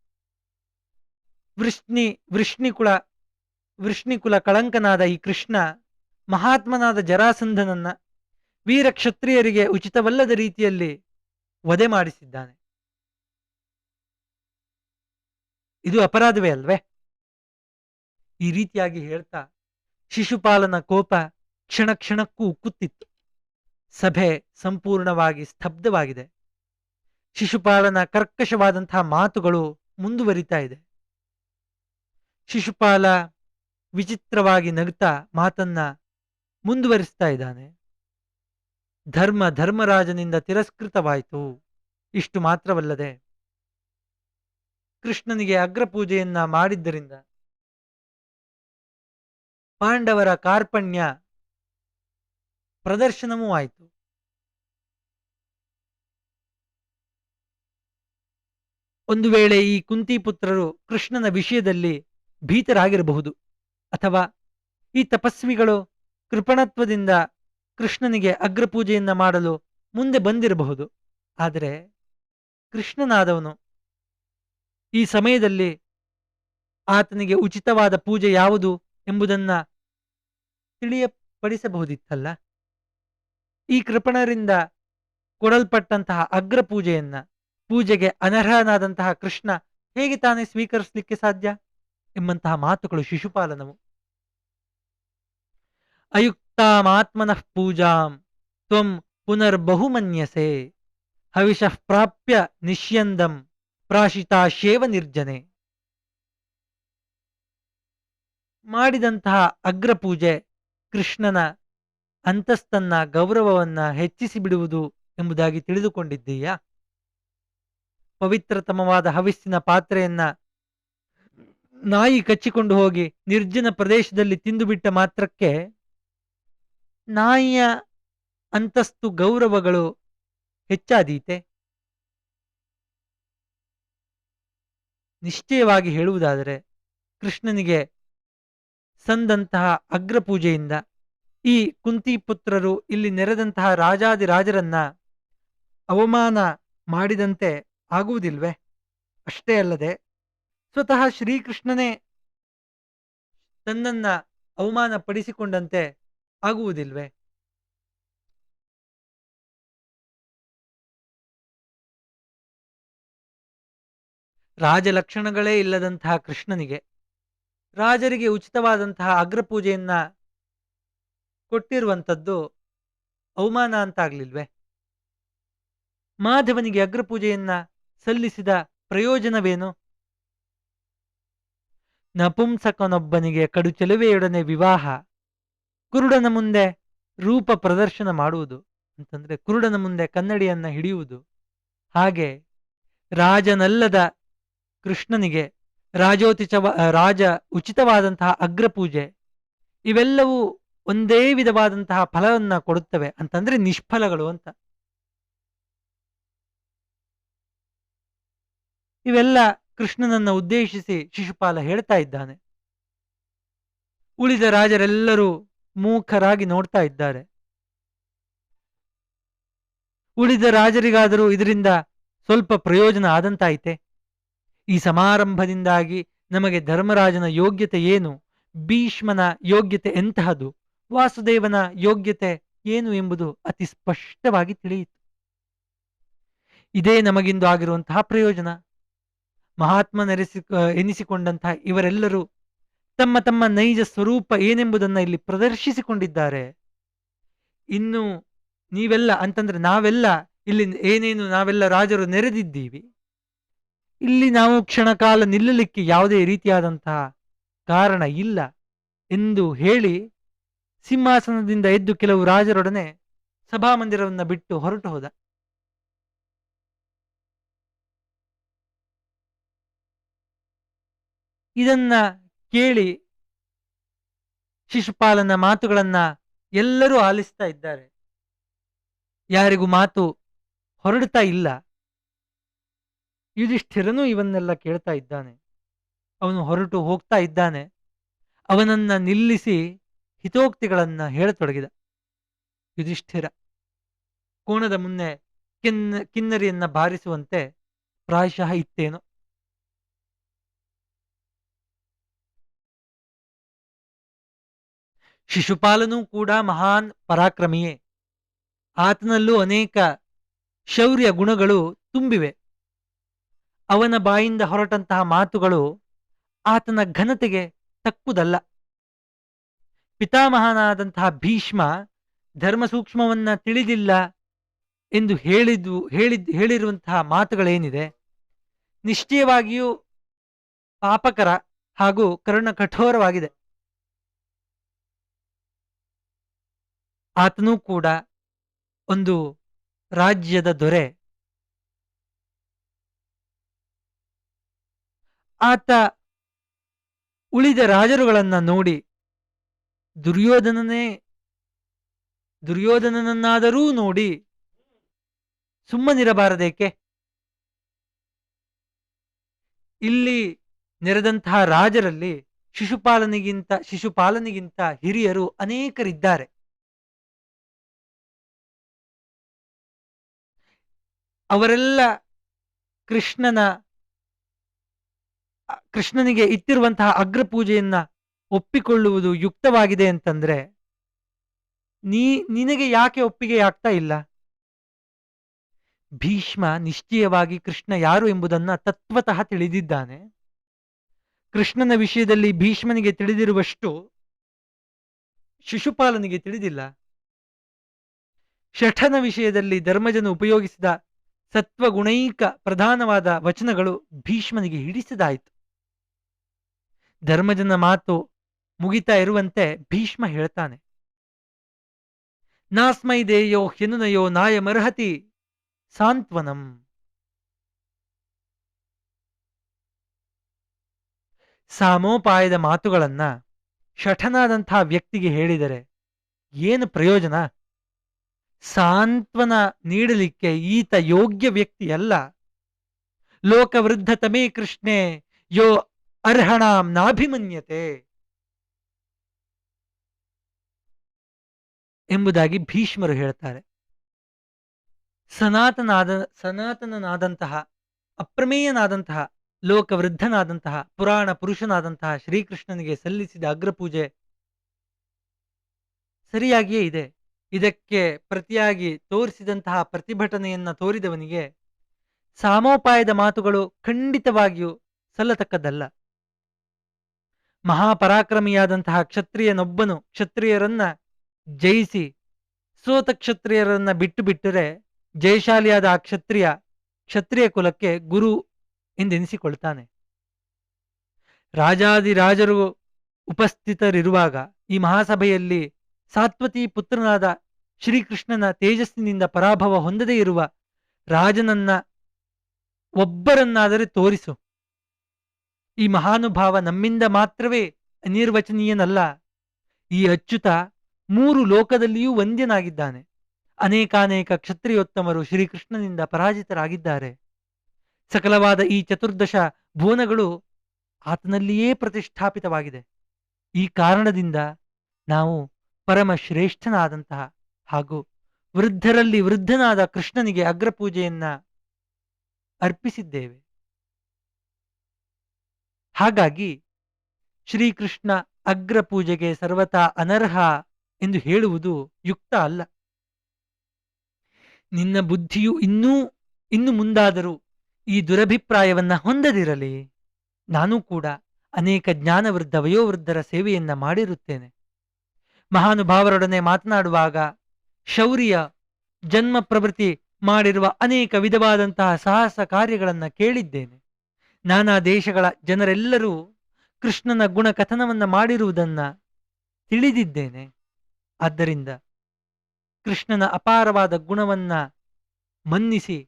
ವೃಷ್ಣಿಕುಲ ಕಳಂಕನಾದ ಈ ಕೃಷ್ಣ ಮಹಾತ್ಮನಾದ ಜರಾಸಂಧನನ್ನ ವೀರ ಕ್ಷತ್ರಿಯರಿಗೆ ಉಚಿತವಲ್ಲದ ರೀತಿಯಲ್ಲಿ ವಧೆ ಮಾಡಿಸಿದ್ದಾನೆ. ಇದು ಅಪರಾಧವೇ ಅಲ್ವೇ? ಈ ರೀತಿಯಾಗಿ ಹೇಳ್ತಾ ಶಿಶುಪಾಲನ ಕೋಪ ಕ್ಷಣ ಕ್ಷಣಕ್ಕೂ ಉಕ್ಕುತ್ತಿತ್ತು. ಸಭೆ ಸಂಪೂರ್ಣವಾಗಿ ಸ್ತಬ್ಧವಾಗಿದೆ. ಶಿಶುಪಾಲನ ಕರ್ಕಶವಾದಂತಹ ಮಾತುಗಳು ಮುಂದುವರಿತಾ ಇದೆ. ಶಿಶುಪಾಲ ವಿಚಿತ್ರವಾಗಿ ನಗುತ್ತಾ ಮಾತನ್ನ ಮುಂದುವರಿಸ್ತಾ ಇದ್ದಾನೆ. ಧರ್ಮರಾಜನಿಂದ ತಿರಸ್ಕೃತವಾಯಿತು. ಇಷ್ಟು ಮಾತ್ರವಲ್ಲದೆ ಕೃಷ್ಣನಿಗೆ ಅಗ್ರಪೂಜೆಯನ್ನ ಮಾಡಿದ್ದರಿಂದ ಪಾಂಡವರ ಕಾರ್ಪಣ್ಯ ಪ್ರದರ್ಶನವೂ ಆಯಿತು. ಒಂದು ವೇಳೆ ಈ ಕುಂತಿಪುತ್ರರು ಕೃಷ್ಣನ ವಿಷಯದಲ್ಲಿ ಭೀತರಾಗಿರಬಹುದು, ಅಥವಾ ಈ ತಪಸ್ವಿಗಳು ಕೃಪಣತ್ವದಿಂದ ಕೃಷ್ಣನಿಗೆ ಅಗ್ರಪೂಜೆಯನ್ನ ಮಾಡಲು ಮುಂದೆ ಬಂದಿರಬಹುದು. ಆದರೆ ಕೃಷ್ಣನಾದವನು ಈ ಸಮಯದಲ್ಲಿ ಆತನಿಗೆ ಉಚಿತವಾದ ಪೂಜೆ ಯಾವುದು ಎಂಬುದನ್ನ ತಿಳಿಯಪಡಿಸಬಹುದಿತ್ತಲ್ಲ. ಈ ಕೃಪಣರಿಂದ ಕೊಡಲ್ಪಟ್ಟಂತಹ ಅಗ್ರಪೂಜೆಯನ್ನ ಪೂಜೆಗೆ ಅನರ್ಹನಾದಂತಹ ಕೃಷ್ಣ ಹೇಗೆ ತಾನೇ ಸ್ವೀಕರಿಸಲಿಕ್ಕೆ ಸಾಧ್ಯ ಎಂಬಂತಹ ಮಾತುಗಳು ಶಿಶುಪಾಲನವು. ಅಯುಕ್ತಾಮಾತ್ಮನಃ ಪೂಜಾಂ ತ್ವಂ ಪುನರ್ಬಹುಮನ್ಯಸೆ ಹವಿಷಃ ಪ್ರಾಪ್ಯ ನಿಶ್ಯಂದಂ ಪ್ರಾಶಿತಾಶೇವ ನಿರ್ಜನೆ. ಮಾಡಿದಂತಹ ಅಗ್ರಪೂಜೆ ಕೃಷ್ಣನ ಅಂತಸ್ತನ್ನ ಗೌರವವನ್ನ ಹೆಚ್ಚಿಸಿ ಬಿಡುವುದು ಎಂಬುದಾಗಿ ತಿಳಿದುಕೊಂಡಿದ್ದೀಯಾ? ಪವಿತ್ರತಮವಾದ ಹವಿಸ್ಸಿನ ಪಾತ್ರೆಯನ್ನ ನಾಯಿ ಕಚ್ಚಿಕೊಂಡು ಹೋಗಿ ನಿರ್ಜನ ಪ್ರದೇಶದಲ್ಲಿ ತಿಂದುಬಿಟ್ಟ ಮಾತ್ರಕ್ಕೆ ನಾಯಿಯ ಅಂತಸ್ತು ಗೌರವಗಳು ಹೆಚ್ಚಾದೀತೆ? ನಿಶ್ಚಯವಾಗಿ ಹೇಳುವುದಾದರೆ ಕೃಷ್ಣನಿಗೆ ಸಂದಂತಹ ಅಗ್ರಪೂಜೆಯಿಂದ ಈ ಕುಂತಿ ಪುತ್ರರು ಇಲ್ಲಿ ನೆರೆದಂತಹ ರಾಜಾದಿರಾಜರನ್ನ ಅವಮಾನ ಮಾಡಿದಂತೆ ಆಗುವುದಿಲ್ವೇ? ಅಷ್ಟೇ ಅಲ್ಲದೆ ಸ್ವತಃ ಶ್ರೀಕೃಷ್ಣನೇ ತನ್ನನ್ನ ಅವಮಾನ ಪಡಿಸಿಕೊಂಡಂತೆ ಆಗುವುದಿಲ್ವೇ? ರಾಜಲಕ್ಷಣಗಳೇ ಇಲ್ಲದಂತಹ ಕೃಷ್ಣನಿಗೆ ರಾಜರಿಗೆ ಉಚಿತವಾದಂತಹ ಅಗ್ರಪೂಜೆಯನ್ನ ಕೊಟ್ಟಿರುವಂಥದ್ದು ಅವಮಾನ ಅಂತಾಗ್ಲಿಲ್ವೇ? ಮಾಧವನಿಗೆ ಅಗ್ರಪೂಜೆಯನ್ನ ಸಲ್ಲಿಸಿದ ಪ್ರಯೋಜನವೇನು? ನಪುಂಸಕನೊಬ್ಬನಿಗೆ ಕಡು ಚೆಲುವೆಯೊಡನೆ ವಿವಾಹ, ಕುರುಡನ ಮುಂದೆ ರೂಪ ಪ್ರದರ್ಶನ ಮಾಡುವುದು ಅಂತಂದ್ರೆ ಕುರುಡನ ಮುಂದೆ ಕನ್ನಡಿಯನ್ನ ಹಿಡಿಯುವುದು. ಹಾಗೆ ರಾಜನಲ್ಲದ ಕೃಷ್ಣನಿಗೆ ರಾಜ ಉಚಿತವಾದಂತಹ ಅಗ್ರಪೂಜೆ ಇವೆಲ್ಲವೂ ಒಂದೇ ವಿಧವಾದಂತಹ ಫಲವನ್ನ ಕೊಡುತ್ತವೆ ಅಂತಂದ್ರೆ ನಿಷ್ಫಲಗಳು ಅಂತ. ಇವೆಲ್ಲ ಕೃಷ್ಣನನ್ನ ಉದ್ದೇಶಿಸಿ ಶಿಶುಪಾಲ ಹೇಳ್ತಾ ಇದ್ದಾನೆ. ಉಳಿದ ರಾಜರೆಲ್ಲರೂ ಮೂಖರಾಗಿ ನೋಡ್ತಾ ಇದ್ದಾರೆ. ಉಳಿದ ರಾಜರಿಗಾದರೂ ಇದರಿಂದ ಸ್ವಲ್ಪ ಪ್ರಯೋಜನ ಆದಂತಾಯಿತೆ. ಈ ಸಮಾರಂಭದಿಂದಾಗಿ ನಮಗೆ ಧರ್ಮರಾಜನ ಯೋಗ್ಯತೆ ಏನು, ಭೀಷ್ಮನ ಯೋಗ್ಯತೆ ಎಂತಹದು, ವಾಸುದೇವನ ಯೋಗ್ಯತೆ ಏನು ಎಂಬುದು ಅತಿ ಸ್ಪಷ್ಟವಾಗಿ ತಿಳಿಯಿತು. ಇದೇ ನಮಗಿಂದು ಆಗಿರುವಂತಹ ಪ್ರಯೋಜನ. ಎನಿಸಿಕೊಂಡಂತಹ ಇವರೆಲ್ಲರೂ ತಮ್ಮ ತಮ್ಮ ನೈಜ ಸ್ವರೂಪ ಏನೆಂಬುದನ್ನು ಇಲ್ಲಿ ಪ್ರದರ್ಶಿಸಿಕೊಂಡಿದ್ದಾರೆ. ಇನ್ನು ನೀವೆಲ್ಲ ಅಂತಂದ್ರೆ ನಾವೆಲ್ಲ ಇಲ್ಲಿ ನಾವೆಲ್ಲ ರಾಜರು ನೆರೆದಿದ್ದೀವಿ, ಇಲ್ಲಿ ನಾವು ಕ್ಷಣಕಾಲ ನಿಲ್ಲಲಿಕ್ಕೆ ಯಾವುದೇ ರೀತಿಯಾದಂತಹ ಕಾರಣ ಇಲ್ಲ ಎಂದು ಹೇಳಿ ಸಿಂಹಾಸನದಿಂದ ಎದ್ದು ಕೆಲವು ರಾಜರೊಡನೆ ಸಭಾಮಂದಿರವನ್ನ ಬಿಟ್ಟು ಹೊರಟು ಹೋದ. ಇದನ್ನ ಕೇಳಿ ಶಿಶುಪಾಲನ ಮಾತುಗಳನ್ನ ಎಲ್ಲರೂ ಆಲಿಸ್ತಾ ಇದ್ದಾರೆ. ಯಾರಿಗೂ ಮಾತು ಹೊರಡ್ತಾ ಇಲ್ಲ. ಯುಧಿಷ್ಠಿರನು ಇವನ್ನೆಲ್ಲ ಕೇಳ್ತಾ ಇದ್ದಾನೆ. ಅವನು ಹೊರಟು ಹೋಗ್ತಾ ಇದ್ದಾನೆ. ಅವನನ್ನ ನಿಲ್ಲಿಸಿ ಹಿತೋಕ್ತಿಗಳನ್ನ ಹೇಳತೊಡಗಿದ ಯುಧಿಷ್ಠಿರ. ಕೋಣದ ಮುನ್ನೆ ಕಿನ್ನರಿಯನ್ನ ಬಾರಿಸುವಂತೆ ಪ್ರಾಯಶಃ ಇತ್ತೇನೋ. ಶಿಶುಪಾಲನೂ ಕೂಡ ಮಹಾನ್ ಪರಾಕ್ರಮಿಯೇ. ಆತನಲ್ಲೂ ಅನೇಕ ಶೌರ್ಯ ಗುಣಗಳು ತುಂಬಿವೆ. ಅವನ ಬಾಯಿಂದ ಹೊರಟಂತಹ ಮಾತುಗಳು ಆತನ ಘನತೆಗೆ ತಕ್ಕುದಲ್ಲ. ಪಿತಾಮಹನಾದಂತಹ ಭೀಷ್ಮ ಧರ್ಮ ಸೂಕ್ಷ್ಮವನ್ನ ತಿಳಿದಿಲ್ಲ ಎಂದು ಹೇಳಿರುವಂತಹ ಮಾತುಗಳೇನಿದೆ ನಿಶ್ಚಯವಾಗಿಯೂ ಪಾಪಕರ ಹಾಗೂ ಕರ್ಣ ಕಠೋರವಾಗಿದೆ. ಆತನೂ ಕೂಡ ಒಂದು ರಾಜ್ಯದ ದೊರೆ. ಆತ ಉಳಿದ ರಾಜರುಗಳನ್ನ ನೋಡಿ ದುರ್ಯೋಧನನನ್ನಾದರೂ ನೋಡಿ ಸುಮ್ಮನಿರಬಾರದೇಕೆ? ಇಲ್ಲಿ ನೆರೆದಂತಹ ರಾಜರಲ್ಲಿ ಶಿಶುಪಾಲನಿಗಿಂತ ಹಿರಿಯರು ಅನೇಕರಿದ್ದಾರೆ. ಅವರೆಲ್ಲ ಕೃಷ್ಣನಿಗೆ ಇತ್ತಿರುವಂತಹ ಅಗ್ರಪೂಜೆಯನ್ನ ಒಪ್ಪಿಕೊಳ್ಳುವುದು ಯುಕ್ತವಾಗಿದೆ ಅಂತಂದ್ರೆ ನಿನಗೆ ಯಾಕೆ ಒಪ್ಪಿಗೆ ಆಗ್ತಾ ಇಲ್ಲ? ಭೀಷ್ಮ ನಿಶ್ಚಯವಾಗಿ ಕೃಷ್ಣ ಯಾರು ಎಂಬುದನ್ನ ತತ್ವತಃ ತಿಳಿದಿದ್ದಾನೆ. ಕೃಷ್ಣನ ವಿಷಯದಲ್ಲಿ ಭೀಷ್ಮನಿಗೆ ತಿಳಿದಿರುವಷ್ಟು ಶಿಶುಪಾಲನಿಗೆ ತಿಳಿದಿಲ್ಲ. ಶಠನ ವಿಷಯದಲ್ಲಿ ಧರ್ಮಜನು ಉಪಯೋಗಿಸಿದ ಸತ್ವಗುಣೈಕ ಪ್ರಧಾನವಾದ ವಚನಗಳು ಭೀಷ್ಮನಿಗೆ ಹಿಡಿಸಿದಾಯಿತು. ಧರ್ಮಜನ ಮಾತು ಮುಗಿತಾ ಇರುವಂತೆ ಭೀಷ್ಮ ಹೇಳ್ತಾನೆ, ನಾಸ್ಮೈ ದೇಯೋ ಹ್ಯನುನಯೋ ನಾಯಮರ್ಹತಿ ಸಾಂತ್ವನಂ. ಸಾಮೋಪಾಯದ ಮಾತುಗಳನ್ನ ಶಠನಾದಂತಹ ವ್ಯಕ್ತಿಗೆ ಹೇಳಿದರೆ ಏನು ಪ್ರಯೋಜನ? ಸಾಂತ್ವನ ನೀಡಲಿಕ್ಕೆ ಈತ ಯೋಗ್ಯ ವ್ಯಕ್ತಿಯಲ್ಲ. ಲೋಕವೃದ್ಧತಮೇ ಕೃಷ್ಣೇ ಯೋ ಅರ್ಹಣಾಂ ನಾಭಿಮನ್ಯತೆ. ಎಂಬುದಾಗಿ ಭೀಷ್ಮರು ಹೇಳ್ತಾರೆ. ಸನಾತನನಾದಂತಹ, ಅಪ್ರಮೇಯನಾದಂತಹ, ಲೋಕವೃದ್ಧನಾದಂತಹ, ಪುರಾಣ ಪುರುಷನಾದಂತಹ ಶ್ರೀಕೃಷ್ಣನಿಗೆ ಸಲ್ಲಿಸಿದ ಅಗ್ರಪೂಜೆ ಸರಿಯಾಗಿಯೇ ಇದೆ. ಇದಕ್ಕೆ ಪ್ರತಿಯಾಗಿ ತೋರಿಸಿದಂತಹ ಪ್ರತಿಭಟನೆಯನ್ನ ತೋರಿದವನಿಗೆ ಸಾಮೋಪಾಯದ ಮಾತುಗಳು ಖಂಡಿತವಾಗಿಯೂ ಸಲ್ಲತಕ್ಕದ್ದಲ್ಲ. ಮಹಾಪರಾಕ್ರಮಿಯಾದಂತಹ ಕ್ಷತ್ರಿಯನೊಬ್ಬನು ಕ್ಷತ್ರಿಯರನ್ನ ಜಯಿಸಿ ಸೋತ ಕ್ಷತ್ರಿಯರನ್ನ ಬಿಟ್ಟು ಬಿಟ್ಟರೆ ಜಯಶಾಲಿಯಾದ ಆ ಕ್ಷತ್ರಿಯ ಕುಲಕ್ಕೆ ಗುರು ಎಂದೆನಿಸಿಕೊಳ್ತಾನೆ. ರಾಜಾದಿರಾಜರು ಉಪಸ್ಥಿತರಿರುವಾಗ ಈ ಮಹಾಸಭೆಯಲ್ಲಿ ಸಾತ್ವತಿ ಪುತ್ರನಾದ ಶ್ರೀಕೃಷ್ಣನ ತೇಜಸ್ಸಿನಿಂದ ಪರಾಭವ ಹೊಂದದೇ ಇರುವ ರಾಜನನ್ನ ಒಬ್ಬರನ್ನಾದರೆ ತೋರಿಸು. ಈ ಮಹಾನುಭಾವ ನಮ್ಮಿಂದ ಮಾತ್ರವೇ ಅನಿರ್ವಚನೀಯನಲ್ಲ. ಈ ಅಚ್ಯುತ 3 ಲೋಕದಲ್ಲಿಯೂ ವಂದ್ಯನಾಗಿದ್ದಾನೆ. ಅನೇಕಾನೇಕ ಕ್ಷತ್ರಿಯೋತ್ತಮರು ಶ್ರೀಕೃಷ್ಣನಿಂದ ಪರಾಜಿತರಾಗಿದ್ದಾರೆ. ಸಕಲವಾದ ಈ 14 ಭುವನಗಳು ಆತನಲ್ಲಿಯೇ ಪ್ರತಿಷ್ಠಾಪಿತವಾಗಿದೆ. ಈ ಕಾರಣದಿಂದ ನಾವು ಪರಮಶ್ರೇಷ್ಠನಾದಂತಹ ಹಾಗೂ ವೃದ್ಧರಲ್ಲಿ ವೃದ್ಧನಾದ ಕೃಷ್ಣನಿಗೆ ಅಗ್ರಪೂಜೆಯನ್ನ ಅರ್ಪಿಸಿದ್ದೇವೆ. ಹಾಗಾಗಿ ಶ್ರೀಕೃಷ್ಣ ಅಗ್ರಪೂಜೆಗೆ ಸರ್ವತಾ ಅನರ್ಹ ಎಂದು ಹೇಳುವುದು ಯುಕ್ತ ಅಲ್ಲ. ನಿನ್ನ ಬುದ್ಧಿಯು ಇನ್ನು ಮುಂದಾದರೂ ಈ ದುರಭಿಪ್ರಾಯವನ್ನ ಹೊಂದದಿರಲಿ. ನಾನು ಕೂಡ ಅನೇಕ ಜ್ಞಾನವೃದ್ಧ ವಯೋವೃದ್ಧರ ಸೇವೆಯನ್ನ ಮಾಡಿರುತ್ತೇನೆ. ಮಹಾನುಭಾವರೊಡನೆ ಮಾತನಾಡುವಾಗ ಶೌರ್ಯ ಜನ್ಮ ಪ್ರವೃತ್ತಿ ಮಾಡಿರುವ ಅನೇಕ ವಿಧವಾದಂತಹ ಸಾಹಸ ಕಾರ್ಯಗಳನ್ನು ಕೇಳಿದ್ದೇನೆ. ನಾನಾ ದೇಶಗಳ ಜನರೆಲ್ಲರೂ ಕೃಷ್ಣನ ಗುಣಕಥನವನ್ನ ಮಾಡಿರುವುದನ್ನ ತಿಳಿದಿದ್ದೇನೆ. ಆದ್ದರಿಂದ ಕೃಷ್ಣನ ಅಪಾರವಾದ ಗುಣವನ್ನ ಮನ್ನಿಸಿ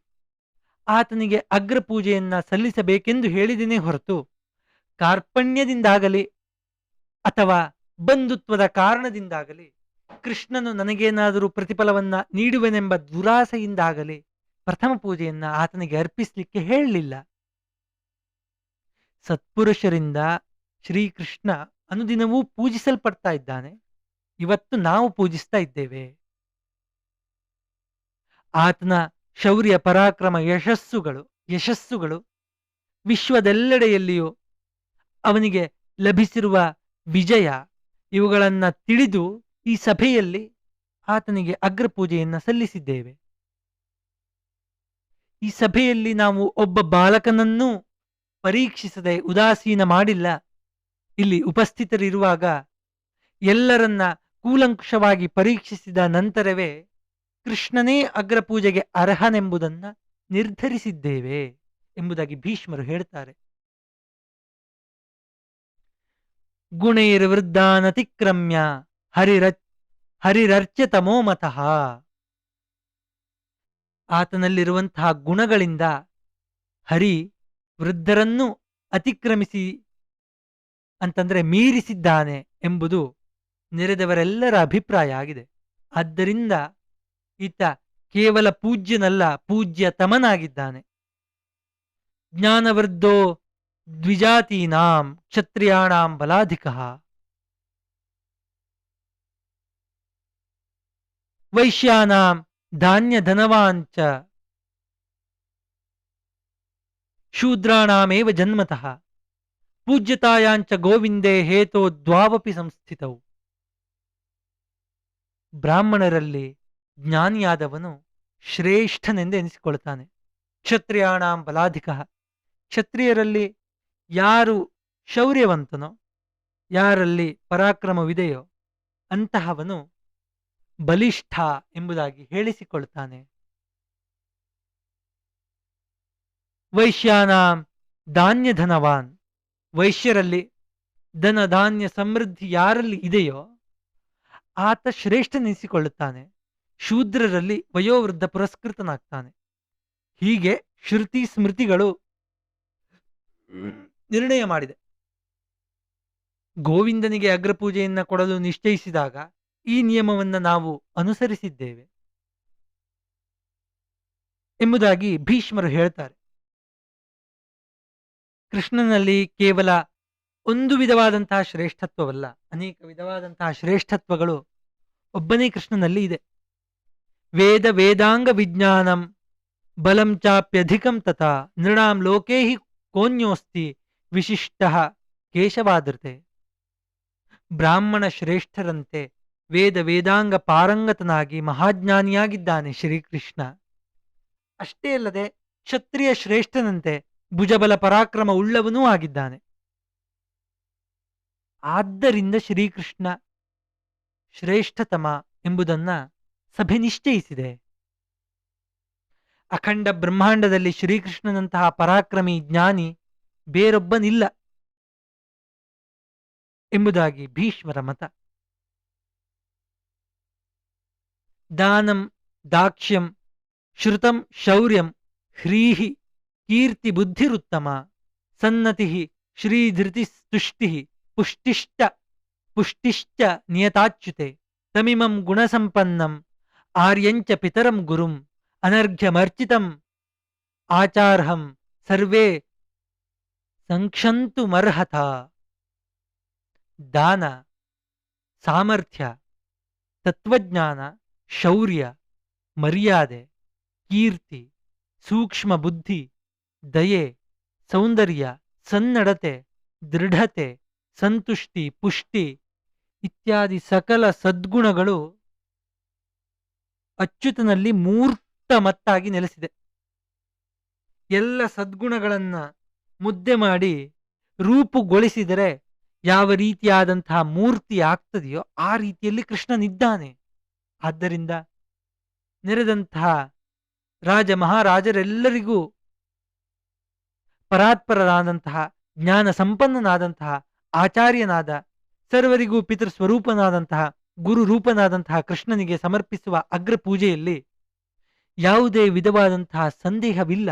ಆತನಿಗೆ ಅಗ್ರಪೂಜೆಯನ್ನ ಸಲ್ಲಿಸಬೇಕೆಂದು ಹೇಳಿದ್ದೇನೆ ಹೊರತು ಕಾರ್ಪಣ್ಯದಿಂದಾಗಲಿ ಅಥವಾ ಬಂಧುತ್ವದ ಕಾರಣದಿಂದಾಗಲಿ ಕೃಷ್ಣನು ನನಗೇನಾದರೂ ಪ್ರತಿಫಲವನ್ನ ನೀಡುವೆನೆಂಬ ದುರಾಸೆಯಿಂದಾಗಲಿ ಪ್ರಥಮ ಪೂಜೆಯನ್ನ ಆತನಿಗೆ ಅರ್ಪಿಸಲಿಕ್ಕೆ ಹೇಳಲಿಲ್ಲ. ಸತ್ಪುರುಷರಿಂದ ಶ್ರೀಕೃಷ್ಣ ಅನುದಿನವೂ ಪೂಜಿಸಲ್ಪಡ್ತಾ ಇದ್ದಾನೆ. ಇವತ್ತು ನಾವು ಪೂಜಿಸ್ತಾ ಇದ್ದೇವೆ. ಆತನ ಶೌರ್ಯ ಪರಾಕ್ರಮ ಯಶಸ್ಸುಗಳು ವಿಶ್ವದೆಲ್ಲೆಡೆಯಲ್ಲಿಯೂ ಅವನಿಗೆ ಲಭಿಸಿರುವ ವಿಜಯ ಇವುಗಳನ್ನ ತಿಳಿದು ಈ ಸಭೆಯಲ್ಲಿ ಆತನಿಗೆ ಅಗ್ರಪೂಜೆಯನ್ನ ಸಲ್ಲಿಸಿದ್ದೇವೆ. ಈ ಸಭೆಯಲ್ಲಿ ನಾವು ಒಬ್ಬ ಬಾಲಕನನ್ನೂ ಪರೀಕ್ಷಿಸದೆ ಉದಾಸೀನ ಮಾಡಿಲ್ಲ. ಇಲ್ಲಿ ಉಪಸ್ಥಿತರಿರುವಾಗ ಎಲ್ಲರನ್ನ ಕೂಲಂಕುಷವಾಗಿ ಪರೀಕ್ಷಿಸಿದ ನಂತರವೇ ಕೃಷ್ಣನೇ ಅಗ್ರಪೂಜೆಗೆ ಅರ್ಹನೆಂಬುದನ್ನ ನಿರ್ಧರಿಸಿದ್ದೇವೆ ಎಂಬುದಾಗಿ ಭೀಷ್ಮರು ಹೇಳ್ತಾರೆ. ಗುಣೈರ್ವೃದ್ಧಾನತಿಕ್ರಮ್ಯ ಹರಿರರ್ಚ್ಯತಮೋಮತಃ. ಆತನಲ್ಲಿರುವಂತಹ ಗುಣಗಳಿಂದ ಹರಿ ವೃದ್ಧರನ್ನು ಅತಿಕ್ರಮಿಸಿ ಅಂತಂದ್ರೆ ಮೀರಿಸಿದ್ದಾನೆ ಎಂಬುದು ನೆರೆದವರೆಲ್ಲರ ಅಭಿಪ್ರಾಯ ಆಗಿದೆ. ಆದ್ದರಿಂದ ಈತ ಕೇವಲ ಪೂಜ್ಯನಲ್ಲ, ಪೂಜ್ಯ ತಮನಾಗಿದ್ದಾನೆ. ಜ್ಞಾನವೃದ್ಧೋ ದ್ವಿಜಾತೀನಾಂ ಕ್ಷತ್ರಿಯಾಣಾಂ ಬಲಾಧಿಕಃ ವೈಶ್ಯಾನಾಂ ಧಾನ್ಯಧನವಾಂಚ ಶೂದ್ರಾಣಾಮೇವ ಜನ್ಮತಃ ಪೂಜ್ಯತಾಯಾಂಚ ಗೋವಿಂದೇ ಹೇತೋ ದ್ವಾವಪಿ ಸಂಸ್ಥಿತೌ. ಬ್ರಾಹ್ಮಣರಲ್ಲಿ ಜ್ಞಾನಿಯಾದವನು ಶ್ರೇಷ್ಠನೆಂದು ಎನಿಸಿಕೊಳ್ತಾನೆ. ಕ್ಷತ್ರಿಯಾಣಾಂ ಬಲಾಧಿಕಃ, ಕ್ಷತ್ರಿಯರಲ್ಲಿ ಯಾರು ಶೌರ್ಯವಂತನೋ, ಯಾರಲ್ಲಿ ಪರಾಕ್ರಮವಿದೆಯೋ ಅಂತಹವನು ಬಲಿಷ್ಠ ಎಂಬುದಾಗಿ ಹೇಳಿಸಿಕೊಳ್ತಾನೆ. ವೈಶ್ಯಾನಾಂ ಧಾನ್ಯಧನವಾನ್, ವೈಶ್ಯರಲ್ಲಿ ಧನ ಧಾನ್ಯ ಸಮೃದ್ಧಿ ಯಾರಲ್ಲಿ ಇದೆಯೋ ಆತ ಶ್ರೇಷ್ಠನೆನಿಸಿಕೊಳ್ಳುತ್ತಾನೆ. ಶೂದ್ರರಲ್ಲಿ ವಯೋವೃದ್ಧ ಪುರಸ್ಕೃತನಾಗ್ತಾನೆ. ಹೀಗೆ ಶ್ರುತಿ ಸ್ಮೃತಿಗಳು ನಿರ್ಣಯ ಮಾಡಿದೆ. ಗೋವಿಂದನಿಗೆ ಅಗ್ರಪೂಜೆಯನ್ನ ಕೊಡಲು ನಿಶ್ಚಯಿಸಿದಾಗ ಈ ನಿಯಮವನ್ನು ನಾವು ಅನುಸರಿಸಿದ್ದೇವೆ ಎಂಬುದಾಗಿ ಭೀಷ್ಮರು ಹೇಳ್ತಾರೆ. ಕೃಷ್ಣನಲ್ಲಿ ಕೇವಲ ಒಂದು ವಿಧವಾದಂತಹ ಶ್ರೇಷ್ಠತ್ವವಲ್ಲ, ಅನೇಕ ವಿಧವಾದಂತಹ ಶ್ರೇಷ್ಠತ್ವಗಳು ಒಬ್ಬನೇ ಕೃಷ್ಣನಲ್ಲಿ ಇದೆ. ವೇದ ವೇದಾಂಗ ವಿಜ್ಞಾನಂ ಬಲಂ ಚಾಪ್ಯಧಿಕಂ ತಥಾ ನೃಣಾಂ ಲೋಕೇ ಹಿ ಕೋನ್ಯೋಸ್ತಿ ವಿಶಿಷ್ಟ ಕೇಶವಾದೃತೆ. ಬ್ರಾಹ್ಮಣ ಶ್ರೇಷ್ಠರಂತೆ ವೇದ ವೇದಾಂಗ ಪಾರಂಗತನಾಗಿ ಮಹಾಜ್ಞಾನಿಯಾಗಿದ್ದಾನೆ ಶ್ರೀಕೃಷ್ಣ. ಅಷ್ಟೇ ಅಲ್ಲದೆ ಕ್ಷತ್ರಿಯ ಶ್ರೇಷ್ಠನಂತೆ ಭುಜಬಲ ಪರಾಕ್ರಮ ಉಳ್ಳವನೂ ಆಗಿದ್ದಾನೆ. ಆದ್ದರಿಂದ ಶ್ರೀಕೃಷ್ಣ ಶ್ರೇಷ್ಠತಮ ಎಂಬುದನ್ನ ಸಭೆ ನಿಶ್ಚಯಿಸಿದೆ. ಅಖಂಡ ಬ್ರಹ್ಮಾಂಡದಲ್ಲಿ ಶ್ರೀಕೃಷ್ಣನಂತಹ ಪರಾಕ್ರಮಿ ಜ್ಞಾನಿ ಬೇರೊಬ್ಬನಿಲ್ಲ ಎಂಬುದಾಗಿ ಭೀಷ್ಮರ ಮತ. ದಾನಂ ದಾಕ್ಷ್ಯಂ ಶ್ರುತಂ ಶೌರ್ಯಂ ಹ್ರೀಹಿ ಕೀರ್ತಿ ಬುದ್ಧಿರುತ್ತಮ ಸನ್ನತಿ ಶ್ರೀಧೃತಿ ತುಷ್ಟಿ ಪುಷ್ಟಿಶ್ಚ ನಿಯತಾಚ್ಯುತೆ ತಮಿಮಂ ಗುಣಸಂಪನ್ನಂ ಆರ್ಯಂಚ ಪಿತರಂ ಗುರುಂ ಅನರ್ಘ್ಯಮರ್ಚಿತಂ ಆಚಾರ್ಹಂ ಸರ್ವೇ ಸಂಕ್ಷಂತು ಮರ್ಹತ. ದಾನ, ಸಾಮರ್ಥ್ಯ, ತತ್ವಜ್ಞಾನ, ಶೌರ್ಯ, ಮರ್ಯಾದೆ, ಕೀರ್ತಿ, ಸೂಕ್ಷ್ಮ ಬುದ್ಧಿ, ದಯೆ, ಸೌಂದರ್ಯ, ಸನ್ನಡತೆ, ದೃಢತೆ, ಸಂತುಷ್ಟಿ, ಪುಷ್ಟಿ ಇತ್ಯಾದಿ ಸಕಲ ಸದ್ಗುಣಗಳು ಅಚ್ಯುತನಲ್ಲಿ ಮೂರ್ತಮತ್ತಾಗಿ ನೆಲೆಸಿದೆ. ಎಲ್ಲ ಸದ್ಗುಣಗಳನ್ನ ಮುದ್ದೆ ಮಾಡಿ ರೂಪುಗೊಳಿಸಿದರೆ ಯಾವ ರೀತಿಯಾದಂತಹ ಮೂರ್ತಿ ಆಗ್ತದೆಯೋ ಆ ರೀತಿಯಲ್ಲಿ ಕೃಷ್ಣನಿದ್ದಾನೆ. ಆದ್ದರಿಂದ ನೆರೆದಂತಹ ರಾಜ ಮಹಾರಾಜರೆಲ್ಲರಿಗೂ ಪರಾತ್ಪರನಾದಂತಹ ಜ್ಞಾನ ಸಂಪನ್ನನಾದಂತಹ ಆಚಾರ್ಯನಾದ ಸರ್ವರಿಗೂ ಪಿತೃಸ್ವರೂಪನಾದಂತಹ ಗುರು ರೂಪನಾದಂತಹ ಕೃಷ್ಣನಿಗೆ ಸಮರ್ಪಿಸುವ ಅಗ್ರ ಪೂಜೆಯಲ್ಲಿ ಯಾವುದೇ ವಿಧವಾದಂತಹ ಸಂದೇಹವಿಲ್ಲ.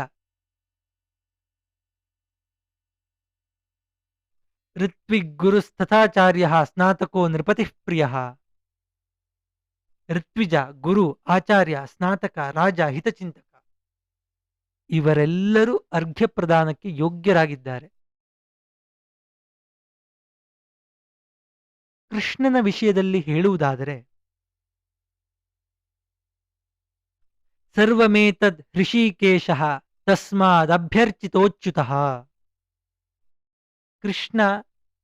ಋತ್ವಿಗುರುಸ್ತಥಾಚಾರ್ಯ ಸ್ನಾತಕೋ ನೃಪತಿಃ ಪ್ರಿಯ. ಋತ್ವಿಜ, ಗುರು, ಆಚಾರ್ಯ, ಸ್ನಾತಕ, ರಾಜ, ಹಿತಚಿಂತಕ ಇವರೆಲ್ಲರೂ ಅರ್ಘ್ಯ ಪ್ರದಾನಕ್ಕೆ ಯೋಗ್ಯರಾಗಿದ್ದಾರೆ. ಕೃಷ್ಣನ ವಿಷಯದಲ್ಲಿ ಹೇಳುವುದಾದರೆ ಸರ್ವಮೇತದ್ ಹೃಷಿಕೇಶ ತಸ್ಮಾದಭ್ಯರ್ಚಿತೋಚ್ಯುತಃ. ಕೃಷ್ಣ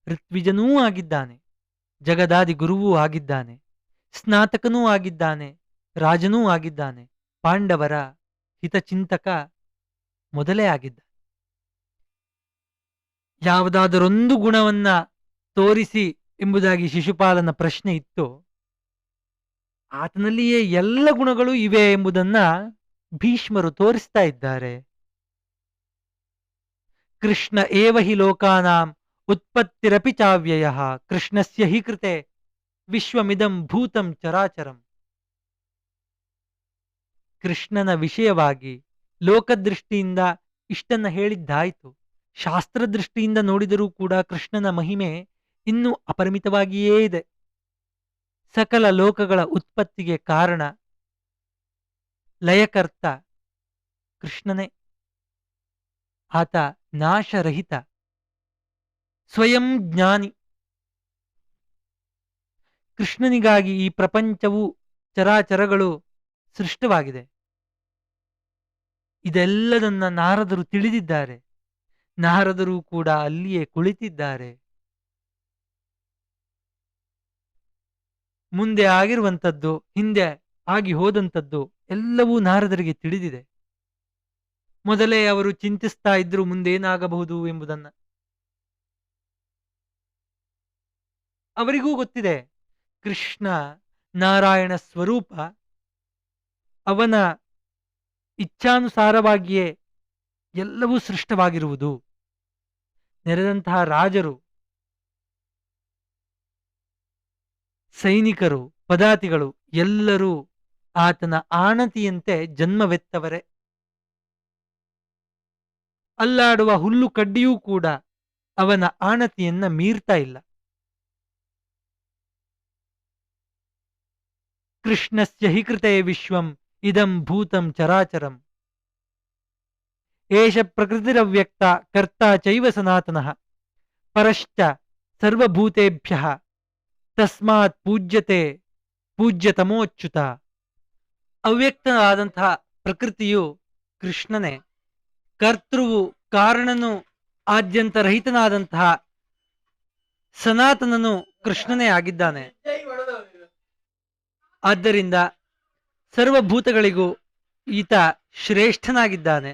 ಋತ್ವಿಜನೂ ಆಗಿದ್ದಾನೆ, ಜಗದಾದಿ ಗುರುವೂ ಆಗಿದ್ದಾನೆ, ಸ್ನಾತಕನೂ ಆಗಿದ್ದಾನೆ, ರಾಜನೂ ಆಗಿದ್ದಾನೆ, ಪಾಂಡವರ ಹಿತಚಿಂತಕ ಮೊದಲೇ ಆಗಿದ್ದಾನೆ. ಯಾವುದಾದರೊಂದು ಗುಣವನ್ನ ತೋರಿಸಿ ಎಂಬುದಾಗಿ ಶಿಶುಪಾಲನ ಪ್ರಶ್ನೆ ಇತ್ತು. ಆತನಲ್ಲಿಯೇ ಎಲ್ಲ ಗುಣಗಳು ಇವೆ ಎಂಬುದನ್ನ ಭೀಷ್ಮರು ತೋರಿಸ್ತಾ ಇದ್ದಾರೆ. ಕೃಷ್ಣ ಏವ ಹಿ ಲೋಕಾನಾಂ ಉತ್ಪತ್ತಿರಪಿ ಚಾವ್ಯಯ ಕೃಷ್ಣಸ್ಯ ಹಿ ಕೃತೆ ವಿಶ್ವಮಿದಂ ಭೂತಂ ಚರಾಚರಂ. ಕೃಷ್ಣನ ವಿಷಯವಾಗಿ ಲೋಕದೃಷ್ಟಿಯಿಂದ ಇಷ್ಟನ್ನ ಹೇಳಿದ್ದಾಯಿತು. ಶಾಸ್ತ್ರದೃಷ್ಟಿಯಿಂದ ನೋಡಿದರೂ ಕೂಡ ಕೃಷ್ಣನ ಮಹಿಮೆ ಇನ್ನೂ ಅಪರಿಮಿತವಾಗಿಯೇ ಇದೆ. ಸಕಲ ಲೋಕಗಳ ಉತ್ಪತ್ತಿಗೆ ಕಾರಣ ಲಯಕರ್ತ ಕೃಷ್ಣನೇ. ಆತ ನಾಶರಹಿತ, ಸ್ವಯಂ ಜ್ಞಾನಿ. ಕೃಷ್ಣನಿಗಾಗಿ ಈ ಪ್ರಪಂಚವು ಚರಾಚರಗಳು ಸೃಷ್ಟವಾಗಿದೆ. ಇದೆಲ್ಲದನ್ನ ನಾರದರು ತಿಳಿದಿದ್ದಾರೆ. ನಾರದರು ಕೂಡ ಅಲ್ಲಿಯೇ ಕುಳಿತಿದ್ದಾರೆ. ಮುಂದೆ ಆಗಿರುವಂಥದ್ದು, ಹಿಂದೆ ಆಗಿ ಹೋದಂಥದ್ದು ಎಲ್ಲವೂ ನಾರದರಿಗೆ ತಿಳಿದಿದೆ. ಮೊದಲೇ ಅವರು ಚಿಂತಿಸ್ತಾ ಇದ್ರು ಮುಂದೇನಾಗಬಹುದು ಎಂಬುದನ್ನ. ಅವರಿಗೂ ಗೊತ್ತಿದೆ ಕೃಷ್ಣ ನಾರಾಯಣ ಸ್ವರೂಪ, ಅವನ ಇಚ್ಛಾನುಸಾರವಾಗಿಯೇ ಎಲ್ಲವೂ ಸೃಷ್ಟವಾಗಿರುವುದು. ನೆರೆದಂತಹ ರಾಜರು, ಸೈನಿಕರು, ಪದಾತಿಗಳು ಎಲ್ಲರೂ ಆತನ ಆಣತಿಯಂತೆ ಜನ್ಮವೆತ್ತವರೇ. ಅಲ್ಲಾಡುವ ಹುಲ್ಲು ಕಡ್ಡಿಯೂ ಕೂಡ ಅವನ ಆಣತಿಯನ್ನ ಮೀರ್ತಾ ಇಲ್ಲ. ಕೃಷ್ಣಸ್ಯ ಹಿ ಕೃತೆ ವಿಶ್ವಂ ಇದಂ ಭೂತಂ ಚರಾಚರಂ. ಏಷ ಪ್ರಕೃತಿರವ್ಯಕ್ತ ಕರ್ತಾ ಚೈವ ಸನಾತನಃ ಪರಶ್ಚ ಸರ್ವಭೂತೇಭ್ಯಃ ತಸ್ಮಾತ್ ಪೂಜ್ಯತೆ ಪೂಜ್ಯತಮೋಚ್ಯುತ. ಅವ್ಯಕ್ತವಾದಂತಹ ಪ್ರಕೃತಿಯು ಕೃಷ್ಣನೇ, ಕರ್ತೃವು ಕಾರಣನು ಆದ್ಯಂತರಹಿತನಾದಂತಹ ಸನಾತನನು ಕೃಷ್ಣನೇ ಆಗಿದ್ದಾನೆ. ಆದ್ದರಿಂದ ಸರ್ವಭೂತಗಳಿಗೂ ಈತ ಶ್ರೇಷ್ಠನಾಗಿದ್ದಾನೆ.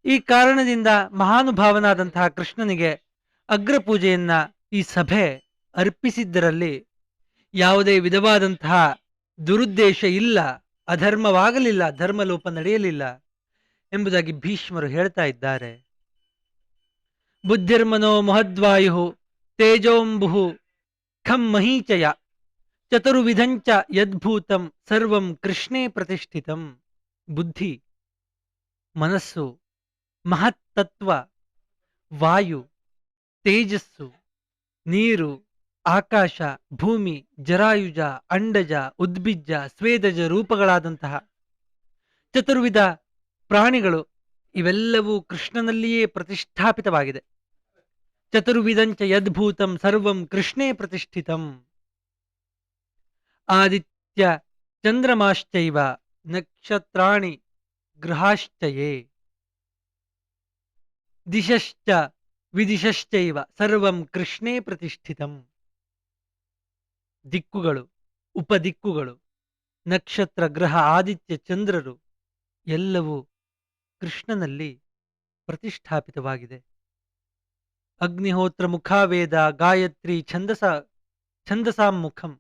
ಈ ಕಾರಣದಿಂದ ಮಹಾನುಭಾವನಾದಂತಹ ಕೃಷ್ಣನಿಗೆ ಅಗ್ರಪೂಜೆಯನ್ನ ಈ ಸಭೆ ಅರ್ಪಿಸಿದ್ದರಲ್ಲಿ ಯಾವುದೇ ವಿಧವಾದಂತಹ ದುರುದ್ದೇಶ ಇಲ್ಲ, ಅಧರ್ಮವಾಗಲಿಲ್ಲ, ಧರ್ಮಲೋಪ ನಡೆಯಲಿಲ್ಲ ಎಂಬುದಾಗಿ ಭೀಷ್ಮರು ಹೇಳ್ತಾ ಇದ್ದಾರೆ. ಬುದ್ಧಿರ್ಮನೋ ಮಹದ್ವಾಯು ತೇಜೋಂಬು ಖಂ ಮಹೀಚಯ ಚತುರ್ವಿಧಂಚ ಯದ್ಭೂತಂ ಸರ್ವಂ ಕೃಷ್ಣೇ ಪ್ರತಿಷ್ಠಿತಂ. ಬುದ್ಧಿ, ಮನಸ್ಸು, ಮಹತ್ತತ್ವ, ವಾಯು, ತೇಜಸ್ಸು, ನೀರು, ಆಕಾಶ, ಭೂಮಿ, ಜರಾಯುಜ, ಅಂಡಜ, ಉದ್ಭಿಜ್ಜ, ಸ್ವೇದಜ ರೂಪಗಳಾದಂತಹ ಚತುರ್ವಿಧ ಪ್ರಾಣಿಗಳು ಇವೆಲ್ಲವೂ ಕೃಷ್ಣನಲ್ಲಿಯೇ ಪ್ರತಿಷ್ಠಾಪಿತವಾಗಿದೆ. ಚತುರ್ವಿಧಂಚ ಯದ್ಭೂತಂ ಸರ್ವಂ ಕೃಷ್ಣೇ ಪ್ರತಿಷ್ಠಿತಂ. ಆದಿತ್ಯ ಚಂದ್ರಮಾಶ್ಚೈವ ನಕ್ಷತ್ರಾಣಿ ಗ್ರಹಾಶ್ಚಯೇ ದಿಶಶ್ಚ ವಿದಿಶಶ್ಚೈವ ಸರ್ವಂ ಕೃಷ್ಣೇ ಪ್ರತಿಷ್ಠಿತಂ. ದಿಕ್ಕುಗಳು, ಉಪದಿಕ್ಕುಗಳು, ನಕ್ಷತ್ರ, ಗ್ರಹ, ಆದಿತ್ಯ, ಚಂದ್ರರು ಎಲ್ಲವೂ ಕೃಷ್ಣನಲ್ಲಿ ಪ್ರತಿಷ್ಠಾಪಿತವಾಗಿದೆ. ಅಗ್ನಿಹೋತ್ರ ಮುಖಾವೇದ ಗಾಯತ್ರಿ ಛಂದಸಾಂ ಮುಖಂ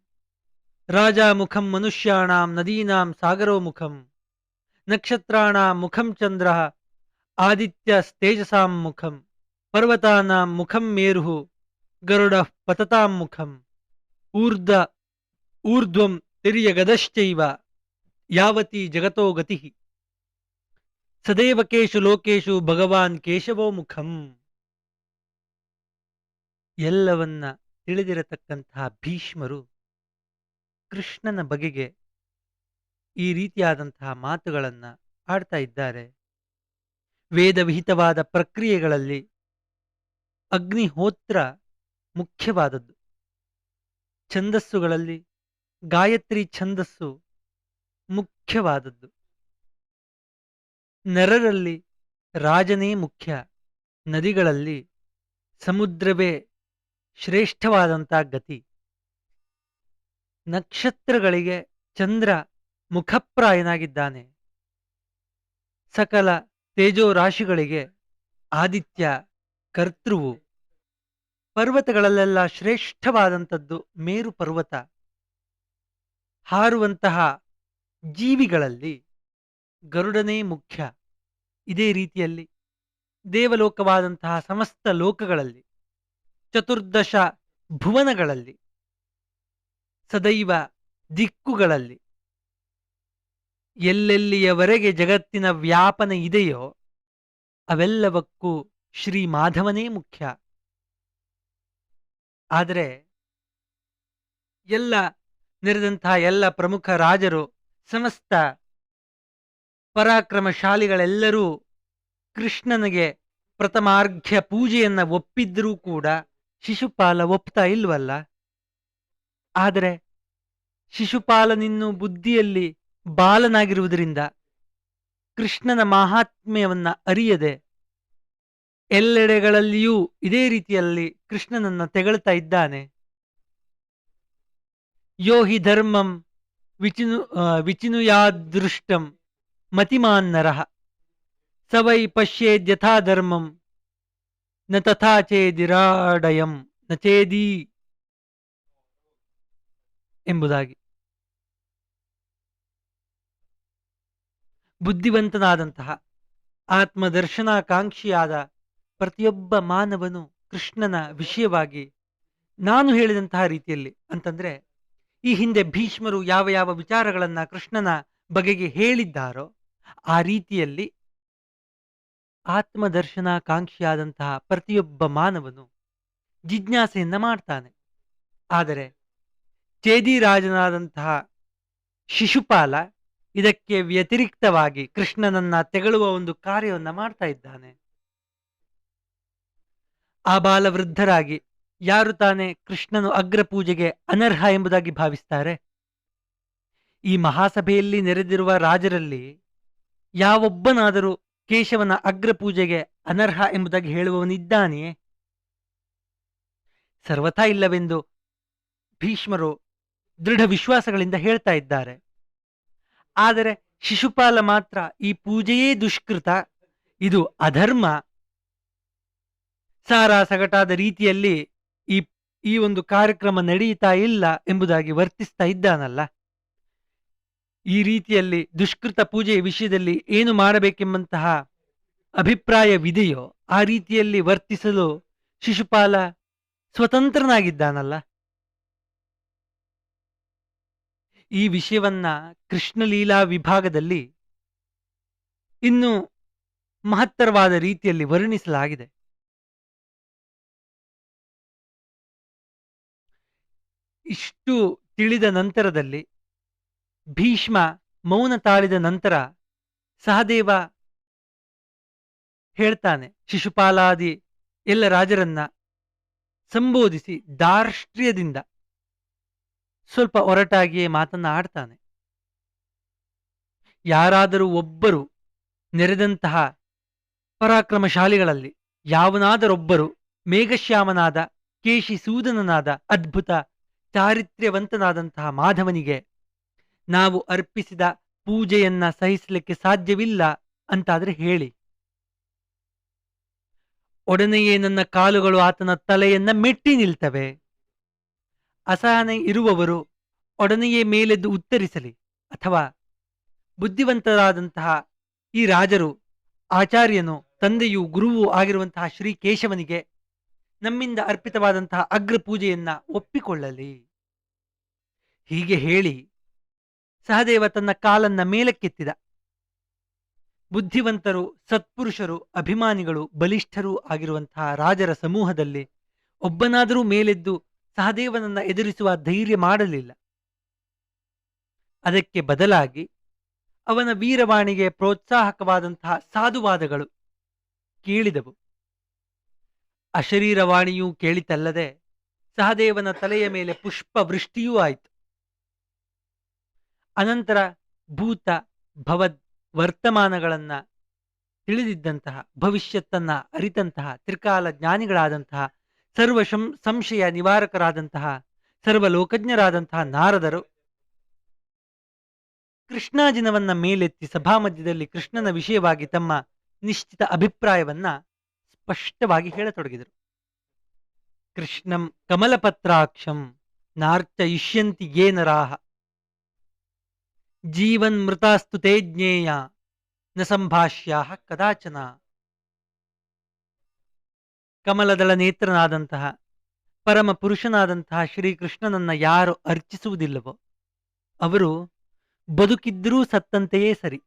ರಾಜಾಮುಖಂ ಮನುಷ್ಯಾಣಾಂ ನದೀನಾಂ ಸಾಗರೋ ಮುಖಂ ನಕ್ಷತ್ರಾಣಾಂ ಮುಖಂ ಚಂದ್ರ ಆದಿತ್ಯಸ್ತೇಜಸಾಂ ಮುಖಂ ಪರ್ವತಾನಾಂ ಮುಖಂ ಮೇರುಃ ಗರುಡಃ ಪತತಾಂ ಮುಖಂ ಊರ್ಧ್ವಂ ತಿರ್ಯಗದಶ್ಚೈವ ಯಾವತಿ ಜಗತೋ ಗತಿಃ ಸದೇವಕೇಶು ಲೋಕೇಶು ಭಗವಾನ್ ಕೇಶವೋ ಮುಖಂ. ಎಲ್ಲವನ್ನ ತಿಳಿದಿರತಕ್ಕಂತಹ ಭೀಷ್ಮರು ಕೃಷ್ಣನ ಬಗೆಗೆ ಈ ರೀತಿಯಾದಂತಹ ಮಾತುಗಳನ್ನ ಆಡ್ತಾ ಇದ್ದಾರೆ. ವೇದವಿಹಿತವಾದ ಪ್ರಕ್ರಿಯೆಗಳಲ್ಲಿ ಅಗ್ನಿಹೋತ್ರ ಮುಖ್ಯವಾದದ್ದು. ಛಂದಸ್ಸುಗಳಲ್ಲಿ ಗಾಯತ್ರಿ ಛಂದಸ್ಸು ಮುಖ್ಯವಾದದ್ದು. ನರರಲ್ಲಿ ರಾಜನೇ ಮುಖ್ಯ. ನದಿಗಳಲ್ಲಿ ಸಮುದ್ರವೇ ಶ್ರೇಷ್ಠವಾದಂತಹ ಗತಿ. ನಕ್ಷತ್ರಗಳಿಗೆ ಚಂದ್ರ ಮುಖಪ್ರಾಯನಾಗಿದ್ದಾನೆ. ಸಕಲ ತೇಜೋ ರಾಶಿಗಳಿಗೆ ಆದಿತ್ಯ ಕರ್ತೃವು. ಪರ್ವತಗಳಲ್ಲೆಲ್ಲ ಶ್ರೇಷ್ಠವಾದಂಥದ್ದು ಮೇರು ಪರ್ವತ. ಹಾರುವಂತಹ ಜೀವಿಗಳಲ್ಲಿ ಗರುಡನೇ ಮುಖ್ಯ. ಇದೇ ರೀತಿಯಲ್ಲಿ ದೇವಲೋಕವಾದಂತಹ ಸಮಸ್ತ ಲೋಕಗಳಲ್ಲಿ, ಚತುರ್ದಶ ಭುವನಗಳಲ್ಲಿ, ಸದೈವ ದಿಕ್ಕುಗಳಲ್ಲಿ ಎಲ್ಲೆಲ್ಲಿಯವರೆಗೆ ಜಗತ್ತಿನ ವ್ಯಾಪನೆ ಇದೆಯೋ ಅವೆಲ್ಲವಕ್ಕೂ ಶ್ರೀ ಮಾಧವನೇ ಮುಖ್ಯ. ಆದರೆ ನೆರೆದಂತಹ ಎಲ್ಲ ಪ್ರಮುಖ ರಾಜರು, ಸಮಸ್ತ ಪರಾಕ್ರಮಶಾಲಿಗಳೆಲ್ಲರೂ ಕೃಷ್ಣನಿಗೆ ಪ್ರಥಮಾರ್ಘ್ಯ ಪೂಜೆಯನ್ನ ಒಪ್ಪಿದ್ರೂ ಕೂಡ ಶಿಶುಪಾಲ ಒಪ್ತಾ ಇಲ್ವಲ್ಲ. ಆದರೆ ಶಿಶುಪಾಲನಿನ್ನು ಬುದ್ಧಿಯಲ್ಲಿ ಬಾಲನಾಗಿರುವುದರಿಂದ ಕೃಷ್ಣನ ಮಹಾತ್ಮ್ಯವನ್ನ ಅರಿಯದೆ ಎಲ್ಲೆಡೆಗಳಲ್ಲಿಯೂ ಇದೇ ರೀತಿಯಲ್ಲಿ ಕೃಷ್ಣನನ್ನ ತೆಗಳ್ತಾ ಇದ್ದಾನೆ. ಯೋ ಹಿ ಧರ್ಮಂ ವಿಚಿನುಯಾದೃಷ್ಟಂ ಮತಿಮಾನ್ನರಃ ಸ ವೈ ಪಶ್ಯೇದ್ಯಥಾ ಧರ್ಮಂ ನ ತಥಾ ಚೇದಿರಾಡಯಂ ನ ಚೇದಿ ಎಂಬುದಾಗಿ. ಬುದ್ಧಿವಂತನಾದಂತಹ ಆತ್ಮದರ್ಶನಾಕಾಂಕ್ಷಿಯಾದ ಪ್ರತಿಯೊಬ್ಬ ಮಾನವನು ಕೃಷ್ಣನ ವಿಷಯವಾಗಿ ನಾನು ಹೇಳಿದಂತಹ ರೀತಿಯಲ್ಲಿ, ಅಂತಂದ್ರೆ ಈ ಹಿಂದೆ ಭೀಷ್ಮರು ಯಾವ ಯಾವ ವಿಚಾರಗಳನ್ನ ಕೃಷ್ಣನ ಬಗೆಗೆ ಹೇಳಿದ್ದಾರೋ ಆ ರೀತಿಯಲ್ಲಿ ಆತ್ಮದರ್ಶನಾಕಾಂಕ್ಷಿಯಾದಂತಹ ಪ್ರತಿಯೊಬ್ಬ ಮಾನವನು ಜಿಜ್ಞಾಸೆಯನ್ನ ಮಾಡ್ತಾನೆ. ಆದರೆ ಚೇದಿರಾಜನಾದಂತಹ ಶಿಶುಪಾಲ ಇದಕ್ಕೆ ವ್ಯತಿರಿಕ್ತವಾಗಿ ಕೃಷ್ಣನನ್ನ ತೆಗಳುವ ಒಂದು ಕಾರ್ಯವನ್ನ ಮಾಡ್ತಾ ಇದ್ದಾನೆ. ಆ ಬಾಲವೃದ್ಧರಾಗಿ ಯಾರು ತಾನೇ ಕೃಷ್ಣನು ಅಗ್ರಪೂಜೆಗೆ ಅನರ್ಹ ಎಂಬುದಾಗಿ ಭಾವಿಸ್ತಾರೆ? ಈ ಮಹಾಸಭೆಯಲ್ಲಿ ನೆರೆದಿರುವ ರಾಜರಲ್ಲಿ ಯಾವೊಬ್ಬನಾದರೂ ಕೇಶವನ ಅಗ್ರಪೂಜೆಗೆ ಅನರ್ಹ ಎಂಬುದಾಗಿ ಹೇಳುವವನಿದ್ದಾನೆಯೇ? ಸರ್ವಥಾ ಇಲ್ಲವೆಂದು ಭೀಷ್ಮರು ದೃಢ ವಿಶ್ವಾಸಗಳಿಂದ ಹೇಳ್ತಾ ಇದ್ದಾರೆ. ಆದರೆ ಶಿಶುಪಾಲ ಮಾತ್ರ ಈ ಪೂಜೆಯೇ ದುಷ್ಕೃತ, ಇದು ಅಧರ್ಮ, ಸಾರಾ ಸಗಟಾದ ರೀತಿಯಲ್ಲಿ ಈ ಈ ಒಂದು ಕಾರ್ಯಕ್ರಮ ನಡೆಯುತ್ತಾ ಇಲ್ಲ ಎಂಬುದಾಗಿ ವರ್ತಿಸ್ತಾ ಇದ್ದಾನಲ್ಲ. ಈ ರೀತಿಯಲ್ಲಿ ದುಷ್ಕೃತ ಪೂಜೆಯ ವಿಷಯದಲ್ಲಿ ಏನು ಮಾಡಬೇಕೆಂಬಂತಹ ಅಭಿಪ್ರಾಯವಿದೆಯೋ ಆ ರೀತಿಯಲ್ಲಿ ವರ್ತಿಸಲು ಶಿಶುಪಾಲ ಸ್ವತಂತ್ರನಾಗಿದ್ದಾನಲ್ಲ. ಈ ವಿಷಯವನ್ನ ಕೃಷ್ಣಲೀಲಾ ವಿಭಾಗದಲ್ಲಿ ಇನ್ನು ಮಹತ್ತರವಾದ ರೀತಿಯಲ್ಲಿ ವರ್ಣಿಸಲಾಗಿದೆ. ಇಷ್ಟು ತಿಳಿದ ನಂತರದಲ್ಲಿ ಭೀಷ್ಮ ಮೌನ ತಾಳಿದ ನಂತರ ಸಹದೇವ ಹೇಳ್ತಾನೆ, ಶಿಶುಪಾಲಾದಿ ಎಲ್ಲ ರಾಜರನ್ನ ಸಂಬೋಧಿಸಿ ದಾರ್ಷ್ಟ್ರ್ಯದಿಂದ ಸ್ವಲ್ಪ ಒರಟಾಗಿಯೇ ಮಾತನ್ನ ಆಡ್ತಾನೆ. ಯಾರಾದರೂ ಒಬ್ಬರು ನೆರೆದಂತಹ ಪರಾಕ್ರಮಶಾಲಿಗಳಲ್ಲಿ ಯಾವನಾದರೊಬ್ಬರು ಮೇಘಶ್ಯಾಮನಾದ ಕೇಶಿಸೂದನನಾದ ಅದ್ಭುತ ಚಾರಿತ್ರ್ಯವಂತನಾದಂತಹ ಮಾಧವನಿಗೆ ನಾವು ಅರ್ಪಿಸಿದ ಪೂಜೆಯನ್ನ ಸಹಿಸಲಿಕ್ಕೆ ಸಾಧ್ಯವಿಲ್ಲ ಅಂತಾದ್ರೆ ಹೇಳಿ, ಒಡನೆಯೇ ನನ್ನ ಕಾಲುಗಳು ಆತನ ತಲೆಯನ್ನ ಮೆಟ್ಟಿ ನಿಲ್ತವೆ. ಅಸಹನೆ ಇರುವವರು ಒಡನೆಯೇ ಮೇಲೆದ್ದು ಉತ್ತರಿಸಲಿ. ಅಥವಾ ಬುದ್ಧಿವಂತರಾದಂತಹ ಈ ರಾಜರು ಆಚಾರ್ಯನು ತಂದೆಯೂ ಗುರುವೂ ಆಗಿರುವಂತಹ ಶ್ರೀ ಕೇಶವನಿಗೆ ನಮ್ಮಿಂದ ಅರ್ಪಿತವಾದಂತಹ ಅಗ್ರ ಪೂಜೆಯನ್ನ ಒಪ್ಪಿಕೊಳ್ಳಲಿ. ಹೀಗೆ ಹೇಳಿ ಸಹದೇವ ತನ್ನ ಕಾಲನ್ನ ಮೇಲಕ್ಕೆತ್ತಿದ. ಬುದ್ಧಿವಂತರು, ಸತ್ಪುರುಷರು, ಅಭಿಮಾನಿಗಳು, ಬಲಿಷ್ಠರೂ ಆಗಿರುವಂತಹ ರಾಜರ ಸಮೂಹದಲ್ಲಿ ಒಬ್ಬನಾದರೂ ಮೇಲೆದ್ದು ಸಹದೇವನನ್ನ ಎದುರಿಸುವ ಧೈರ್ಯ ಮಾಡಲಿಲ್ಲ. ಅದಕ್ಕೆ ಬದಲಾಗಿ ಅವನ ವೀರವಾಣಿಗೆ ಪ್ರೋತ್ಸಾಹಕವಾದಂತಹ ಸಾಧುವಾದಗಳು ಕೇಳಿದವು. ಅಶರೀರವಾಣಿಯೂ ಕೇಳಿತಲ್ಲದೆ ಸಹದೇವನ ತಲೆಯ ಮೇಲೆ ಪುಷ್ಪ ವೃಷ್ಟಿಯೂ ಆಯಿತು. ಅನಂತರ ಭೂತ ಭವದ್ ವರ್ತಮಾನಗಳನ್ನ ತಿಳಿದಿದ್ದಂತಹ, ಭವಿಷ್ಯತ್ತನ್ನ ಅರಿತಂತಹ ತ್ರಿಕಾಲ ಜ್ಞಾನಿಗಳಾದಂತಹ, ಸರ್ವ ಸಂಶಯ ನಿವಾರಕರಾದಂತಹ, ಸರ್ವಲೋಕಜ್ಞರಾದಂತಹ ನಾರದರು ಕೃಷ್ಣಾಜಿನವನ್ನ ಮೇಲೆತ್ತಿ ಸಭಾಮಧ್ಯದಲ್ಲಿ ಕೃಷ್ಣನ ವಿಷಯವಾಗಿ ತಮ್ಮ ನಿಶ್ಚಿತ ಅಭಿಪ್ರಾಯವನ್ನ ಸ್ಪಷ್ಟವಾಗಿ ಹೇಳತೊಡಗಿದರು. ಕೃಷ್ಣಂ ಕಮಲಪತ್ರಾಕ್ಷಂ ನಾರ್ಚಯಿಷ್ಯಂತಿ ಯೇ ನರಾಹ ಜೀವನ್ ಮೃತಾಸ್ತು ತೇ ಜ್ಞೇಯ ನ ಸಂಭಾಷ್ಯಾಹ ಕದಾಚನ. ಕಮಲದಳ ನೇತ್ರನಾದಂತಹ ಪರಮ ಪುರುಷನಾದಂತಹ ಶ್ರೀಕೃಷ್ಣನನ್ನ ಯಾರು ಅರ್ಚಿಸುವುದಿಲ್ಲವೋ ಅವರು ಬದುಕಿದ್ದರೂ ಸತ್ತಂತೆಯೇ ಸರಿ.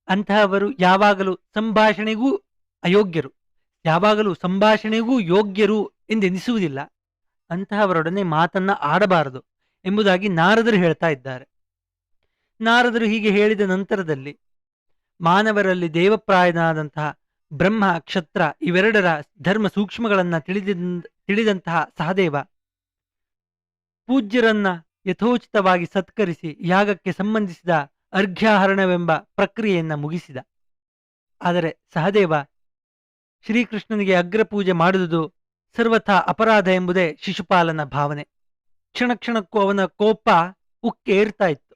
ಅಂತಹವರು ಯಾವಾಗಲೂ ಸಂಭಾಷಣೆಗೂ ಅಯೋಗ್ಯರು, ಯಾವಾಗಲೂ ಸಂಭಾಷಣೆಗೂ ಯೋಗ್ಯರು ಎಂದೆನಿಸುವುದಿಲ್ಲ. ಅಂತಹವರೊಡನೆ ಮಾತನ್ನ ಆಡಬಾರದು ಎಂಬುದಾಗಿ ನಾರದರು ಹೇಳ್ತಾ ಇದ್ದಾರೆ. ನಾರದರು ಹೀಗೆ ಹೇಳಿದ ನಂತರದಲ್ಲಿ ಮಾನವರಲ್ಲಿ ದೇವಪ್ರಾಯನಾದಂತಹ ಬ್ರಹ್ಮ, ಕ್ಷತ್ರ ಇವೆರಡರ ಧರ್ಮ ಸೂಕ್ಷ್ಮಗಳನ್ನ ತಿಳಿದಂತಹ ಸಹದೇವ ಪೂಜ್ಯರನ್ನ ಯಥೋಚಿತವಾಗಿ ಸತ್ಕರಿಸಿ ಯಾಗಕ್ಕೆ ಸಂಬಂಧಿಸಿದ ಅರ್ಘ್ಯಾಹರಣವೆಂಬ ಪ್ರಕ್ರಿಯೆಯನ್ನ ಮುಗಿಸಿದ. ಆದರೆ ಸಹದೇವ ಶ್ರೀಕೃಷ್ಣನಿಗೆ ಅಗ್ರಪೂಜೆ ಮಾಡುವುದು ಸರ್ವಥಾ ಅಪರಾಧ ಎಂಬುದೇ ಶಿಶುಪಾಲನ ಭಾವನೆ. ಕ್ಷಣ ಕ್ಷಣಕ್ಕೂ ಅವನ ಕೋಪ ಉಕ್ಕೇರ್ತಾ ಇತ್ತು.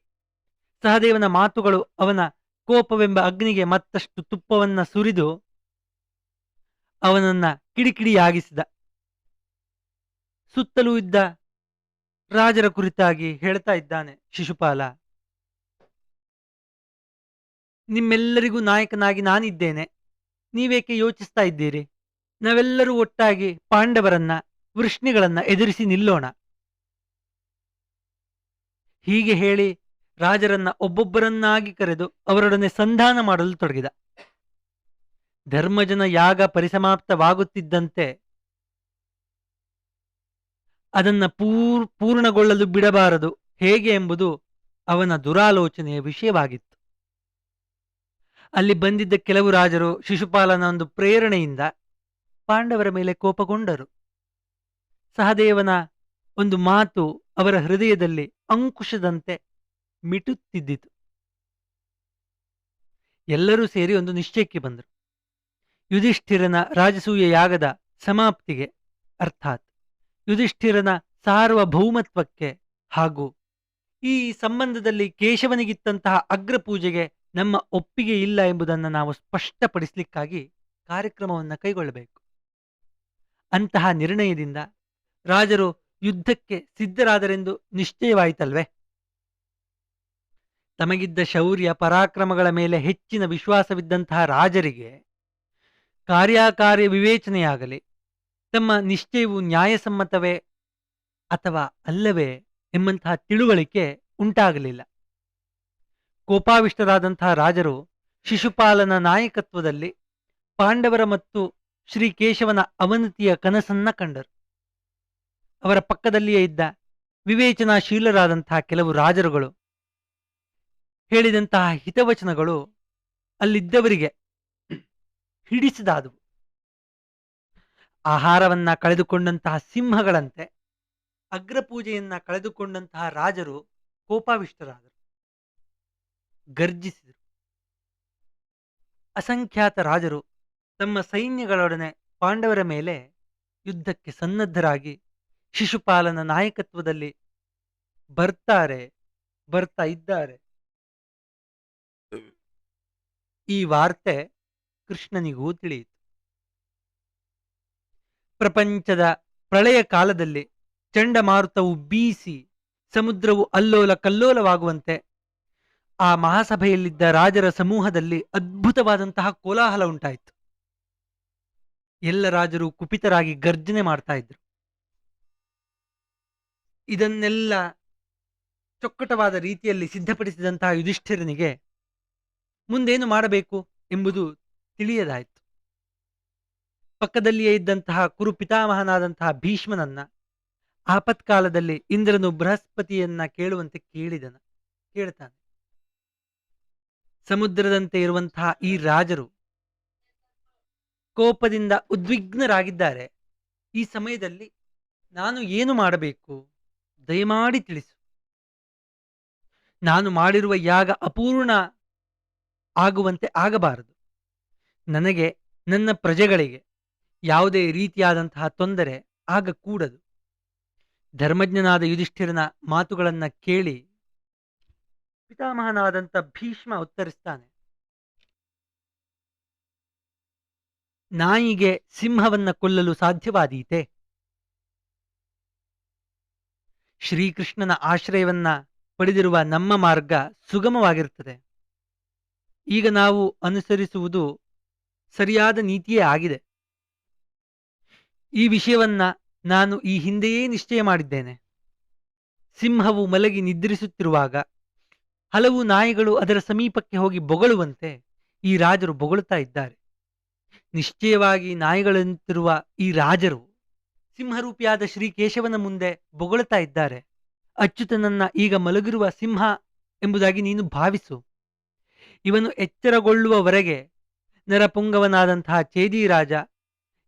ಸಹದೇವನ ಮಾತುಗಳು ಅವನ ಕೋಪವೆಂಬ ಅಗ್ನಿಗೆ ಮತ್ತಷ್ಟು ತುಪ್ಪವನ್ನ ಸುರಿದು ಅವನನ್ನ ಕಿಡಿಕಿಡಿಯಾಗಿಸಿದ. ಸುತ್ತಲೂ ಇದ್ದ ರಾಜರ ಕುರಿತಾಗಿ ಹೇಳ್ತಾ ಇದ್ದಾನೆ ಶಿಶುಪಾಲ. ನಿಮ್ಮೆಲ್ಲರಿಗೂ ನಾಯಕನಾಗಿ ನಾನಿದ್ದೇನೆ, ನೀವೇಕೆ ಯೋಚಿಸ್ತಾ ಇದ್ದೀರಿ? ನಾವೆಲ್ಲರೂ ಒಟ್ಟಾಗಿ ಪಾಂಡವರನ್ನ, ವೃಷ್ಣಿಗಳನ್ನ ಎದುರಿಸಿ ನಿಲ್ಲೋಣ. ಹೀಗೆ ಹೇಳಿ ರಾಜರನ್ನ ಒಬ್ಬೊಬ್ಬರನ್ನಾಗಿ ಕರೆದು ಅವರೊಡನೆ ಸಂಧಾನ ಮಾಡಲು ತೊಡಗಿದ. ಧರ್ಮಜನ ಯಾಗ ಪರಿಸಮಾಪ್ತವಾಗುತ್ತಿದ್ದಂತೆ ಅದನ್ನ ಪೂರ್ಣಗೊಳ್ಳಲು ಬಿಡಬಾರದು ಹೇಗೆ ಎಂಬುದು ಅವನ ದುರಾಲೋಚನೆಯ ವಿಷಯವಾಗಿತ್ತು. ಅಲ್ಲಿ ಬಂದಿದ್ದ ಕೆಲವು ರಾಜರು ಶಿಶುಪಾಲನ ಒಂದು ಪ್ರೇರಣೆಯಿಂದ ಪಾಂಡವರ ಮೇಲೆ ಕೋಪಗೊಂಡರು. ಸಹದೇವನ ಒಂದು ಮಾತು ಅವರ ಹೃದಯದಲ್ಲಿ ಅಂಕುಶದಂತೆ ಮಿಟುತ್ತಿದ್ದಿತು. ಎಲ್ಲರೂ ಸೇರಿ ಒಂದು ನಿಶ್ಚಯಕ್ಕೆ ಬಂದರು. ಯುಧಿಷ್ಠಿರನ ರಾಜಸೂಯ ಯಾಗದ ಸಮಾಪ್ತಿಗೆ, ಅರ್ಥಾತ್ ಯುಧಿಷ್ಠಿರನ ಸಾರ್ವಭೌಮತ್ವಕ್ಕೆ ಹಾಗೂ ಈ ಸಂಬಂಧದಲ್ಲಿ ಕೇಶವನಿಗಿತ್ತಂತಹ ಅಗ್ರಪೂಜೆಗೆ ನಮ್ಮ ಒಪ್ಪಿಗೆ ಇಲ್ಲ ಎಂಬುದನ್ನು ನಾವು ಸ್ಪಷ್ಟಪಡಿಸಲಿಕ್ಕಾಗಿ ಕಾರ್ಯಕ್ರಮವನ್ನು ಕೈಗೊಳ್ಳಬೇಕು. ಅಂತಹ ನಿರ್ಣಯದಿಂದ ರಾಜರು ಯುದ್ಧಕ್ಕೆ ಸಿದ್ಧರಾದರೆಂದು ನಿಶ್ಚಯವಾಯಿತಲ್ವೇ? ತಮಗಿದ್ದ ಶೌರ್ಯ ಪರಾಕ್ರಮಗಳ ಮೇಲೆ ಹೆಚ್ಚಿನ ವಿಶ್ವಾಸವಿದ್ದಂತಹ ರಾಜರಿಗೆ ಕಾರ್ಯಕಾರ್ಯ ವಿವೇಚನೆಯಾಗಲಿ, ತಮ್ಮ ನಿಶ್ಚಯವು ನ್ಯಾಯಸಮ್ಮತವೇ ಅಥವಾ ಅಲ್ಲವೇ ಎಂಬಂತಹ ತಿಳುವಳಿಕೆ ಉಂಟಾಗಲಿಲ್ಲ. ಕೋಪಾವಿಷ್ಟರಾದಂತಹ ರಾಜರು ಶಿಶುಪಾಲನ ನಾಯಕತ್ವದಲ್ಲಿ ಪಾಂಡವರ ಮತ್ತು ಶ್ರೀಕೇಶವನ ಅವನತಿಯ ಕನಸನ್ನ ಕಂಡರು. ಅವರ ಪಕ್ಕದಲ್ಲಿಯೇ ಇದ್ದ ವಿವೇಚನಾಶೀಲರಾದಂತಹ ಕೆಲವು ರಾಜರುಗಳು ಹೇಳಿದಂತಹ ಹಿತವಚನಗಳು ಅಲ್ಲಿದ್ದವರಿಗೆ ಹಿಡಿಸಿದಾದವು. ಆಹಾರವನ್ನ ಕಳೆದುಕೊಂಡಂತಹ ಸಿಂಹಗಳಂತೆ ಅಗ್ರಪೂಜೆಯನ್ನ ಕಳೆದುಕೊಂಡಂತಹ ರಾಜರು ಕೋಪಾವಿಷ್ಟರಾದರು, ಗರ್ಜಿಸಿದರು. ಅಸಂಖ್ಯಾತ ರಾಜರು ತಮ್ಮ ಸೈನ್ಯಗಳೊಡನೆ ಪಾಂಡವರ ಮೇಲೆ ಯುದ್ಧಕ್ಕೆ ಸನ್ನದ್ಧರಾಗಿ ಶಿಶುಪಾಲನ ನಾಯಕತ್ವದಲ್ಲಿ ಬರ್ತಾ ಇದ್ದಾರೆ. ಈ ವಾರ್ತೆ ಕೃಷ್ಣನಿಗೂ ತಿಳಿಯಿತು. ಪ್ರಪಂಚದ ಪ್ರಳಯ ಕಾಲದಲ್ಲಿ ಚಂಡಮಾರುತವು ಬೀಸಿ ಸಮುದ್ರವು ಅಲ್ಲೋಲ ಕಲ್ಲೋಲವಾಗುವಂತೆ ಆ ಮಹಾಸಭೆಯಲ್ಲಿದ್ದ ರಾಜರ ಸಮೂಹದಲ್ಲಿ ಅದ್ಭುತವಾದಂತಹ ಕೋಲಾಹಲ ಉಂಟಾಯಿತು. ಎಲ್ಲ ರಾಜರು ಕುಪಿತರಾಗಿ ಗರ್ಜನೆ ಮಾಡ್ತಾ ಇದ್ರು. ಇದನ್ನೆಲ್ಲ ಚೊಕ್ಕಟವಾದ ರೀತಿಯಲ್ಲಿ ಸಿದ್ಧಪಡಿಸಿದಂತಹ ಯುಧಿಷ್ಠಿರನಿಗೆ ಮುಂದೇನು ಮಾಡಬೇಕು ಎಂಬುದು ತಿಳಿಯದಾಯಿತು. ಪಕ್ಕದಲ್ಲಿಯೇ ಇದ್ದಂತಹ ಕುರು ಪಿತಾಮಹನಾದಂತಹ ಭೀಷ್ಮನನ್ನ ಆಪತ್ಕಾಲದಲ್ಲಿ ಇಂದ್ರನು ಬೃಹಸ್ಪತಿಯನ್ನ ಕೇಳುವಂತೆ ಕೇಳ್ತಾನೆ. ಸಮುದ್ರದಂತೆ ಇರುವಂತಹ ಈ ರಾಜರು ಕೋಪದಿಂದ ಉದ್ವಿಗ್ನರಾಗಿದ್ದಾರೆ. ಈ ಸಮಯದಲ್ಲಿ ನಾನು ಏನು ಮಾಡಬೇಕು? ದಯಮಾಡಿ ತಿಳಿಸು. ನಾನು ಮಾಡಿರುವ ಯಾಗ ಅಪೂರ್ಣ ಆಗುವಂತೆ ಆಗಬಾರದು. ನನಗೆ, ನನ್ನ ಪ್ರಜೆಗಳಿಗೆ ಯಾವುದೇ ರೀತಿಯಾದಂತಹ ತೊಂದರೆ ಆಗಕೂಡದು. ಧರ್ಮಜ್ಞನಾದ ಯುಧಿಷ್ಠಿರನ ಮಾತುಗಳನ್ನ ಕೇಳಿ ಪಿತಾಮಹನಾದಂಥ ಭೀಷ್ಮ ಉತ್ತರಿಸ್ತಾನೆ. ನಾಯಿಗೆ ಸಿಂಹವನ್ನ ಕೊಲ್ಲಲು ಸಾಧ್ಯವಾದೀತೆ? ಶ್ರೀಕೃಷ್ಣನ ಆಶ್ರಯವನ್ನ ಪಡೆದಿರುವ ನಮ್ಮ ಮಾರ್ಗ ಸುಗಮವಾಗಿರುತ್ತದೆ. ಈಗ ನಾವು ಅನುಸರಿಸುವುದು ಸರಿಯಾದ ನೀತಿಯೇ ಆಗಿದೆ. ಈ ವಿಷಯವನ್ನ ನಾನು ಈ ಹಿಂದೆಯೇ ನಿಶ್ಚಯ ಮಾಡಿದ್ದೇನೆ. ಸಿಂಹವು ಮಲಗಿ ನಿದ್ರಿಸುತ್ತಿರುವಾಗ ಹಲವು ನಾಯಿಗಳು ಅದರ ಸಮೀಪಕ್ಕೆ ಹೋಗಿ ಬೊಗಳುವಂತೆ ಈ ರಾಜರು ಬೊಗಳುತ್ತಾ ಇದ್ದಾರೆ. ನಿಶ್ಚಯವಾಗಿ ನಾಯಿಗಳಂತಿರುವ ಈ ರಾಜರು ಸಿಂಹರೂಪಿಯಾದ ಶ್ರೀಕೇಶವನ ಮುಂದೆ ಬೊಗಳುತ್ತಾ ಇದ್ದಾರೆ. ಅಚ್ಯುತನನ್ನ ಈಗ ಮಲಗಿರುವ ಸಿಂಹ ಎಂಬುದಾಗಿ ನೀನು ಭಾವಿಸು. ಇವನು ಎಚ್ಚರಗೊಳ್ಳುವವರೆಗೆ ನರಪುಂಗವನಾದಂತಹ ಚೇದಿರಾಜ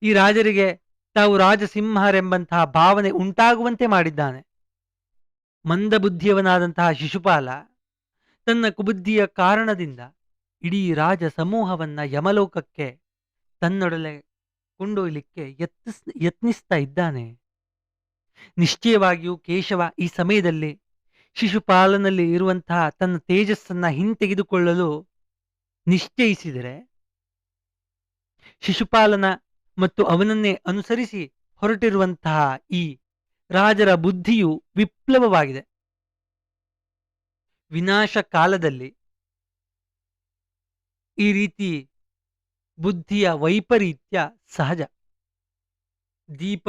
ಈ ರಾಜರಿಗೆ ತಾವು ರಾಜಸಿಂಹರೆಂಬಂತಹ ಭಾವನೆ ಉಂಟಾಗುವಂತೆ ಮಾಡಿದ್ದಾನೆ. ಮಂದಬುದ್ಧಿಯವನಾದಂತಹ ಶಿಶುಪಾಲ ತನ್ನ ಕುಬುದ್ಧಿಯ ಕಾರಣದಿಂದ ಇಡೀ ರಾಜ ಸಮೂಹವನ್ನ ಯಮಲೋಕಕ್ಕೆ ತನ್ನೊಡಲೆ ಕೊಂಡೊಯ್ಯಲಿಕ್ಕೆ ಯತ್ನಿಸ್ತಾ ಇದ್ದಾನೆ. ನಿಶ್ಚಯವಾಗಿಯೂ ಕೇಶವ ಈ ಸಮಯದಲ್ಲಿ ಶಿಶುಪಾಲನಲ್ಲಿ ಇರುವಂತಹ ತನ್ನ ತೇಜಸ್ಸನ್ನ ಹಿಂತೆಗೆದುಕೊಳ್ಳಲು ನಿಶ್ಚಯಿಸಿದರೆ ಶಿಶುಪಾಲನ ಮತ್ತು ಅವನನ್ನೇ ಅನುಸರಿಸಿ ಹೊರಟಿರುವಂತಹ ಈ ರಾಜರ ಬುದ್ಧಿಯು ವಿಪ್ಲವವಾಗಿದೆ. ವಿನಾಶ ಕಾಲದಲ್ಲಿ ಈ ರೀತಿ ಬುದ್ಧಿಯ ವೈಪರೀತ್ಯ ಸಹಜ. ದೀಪ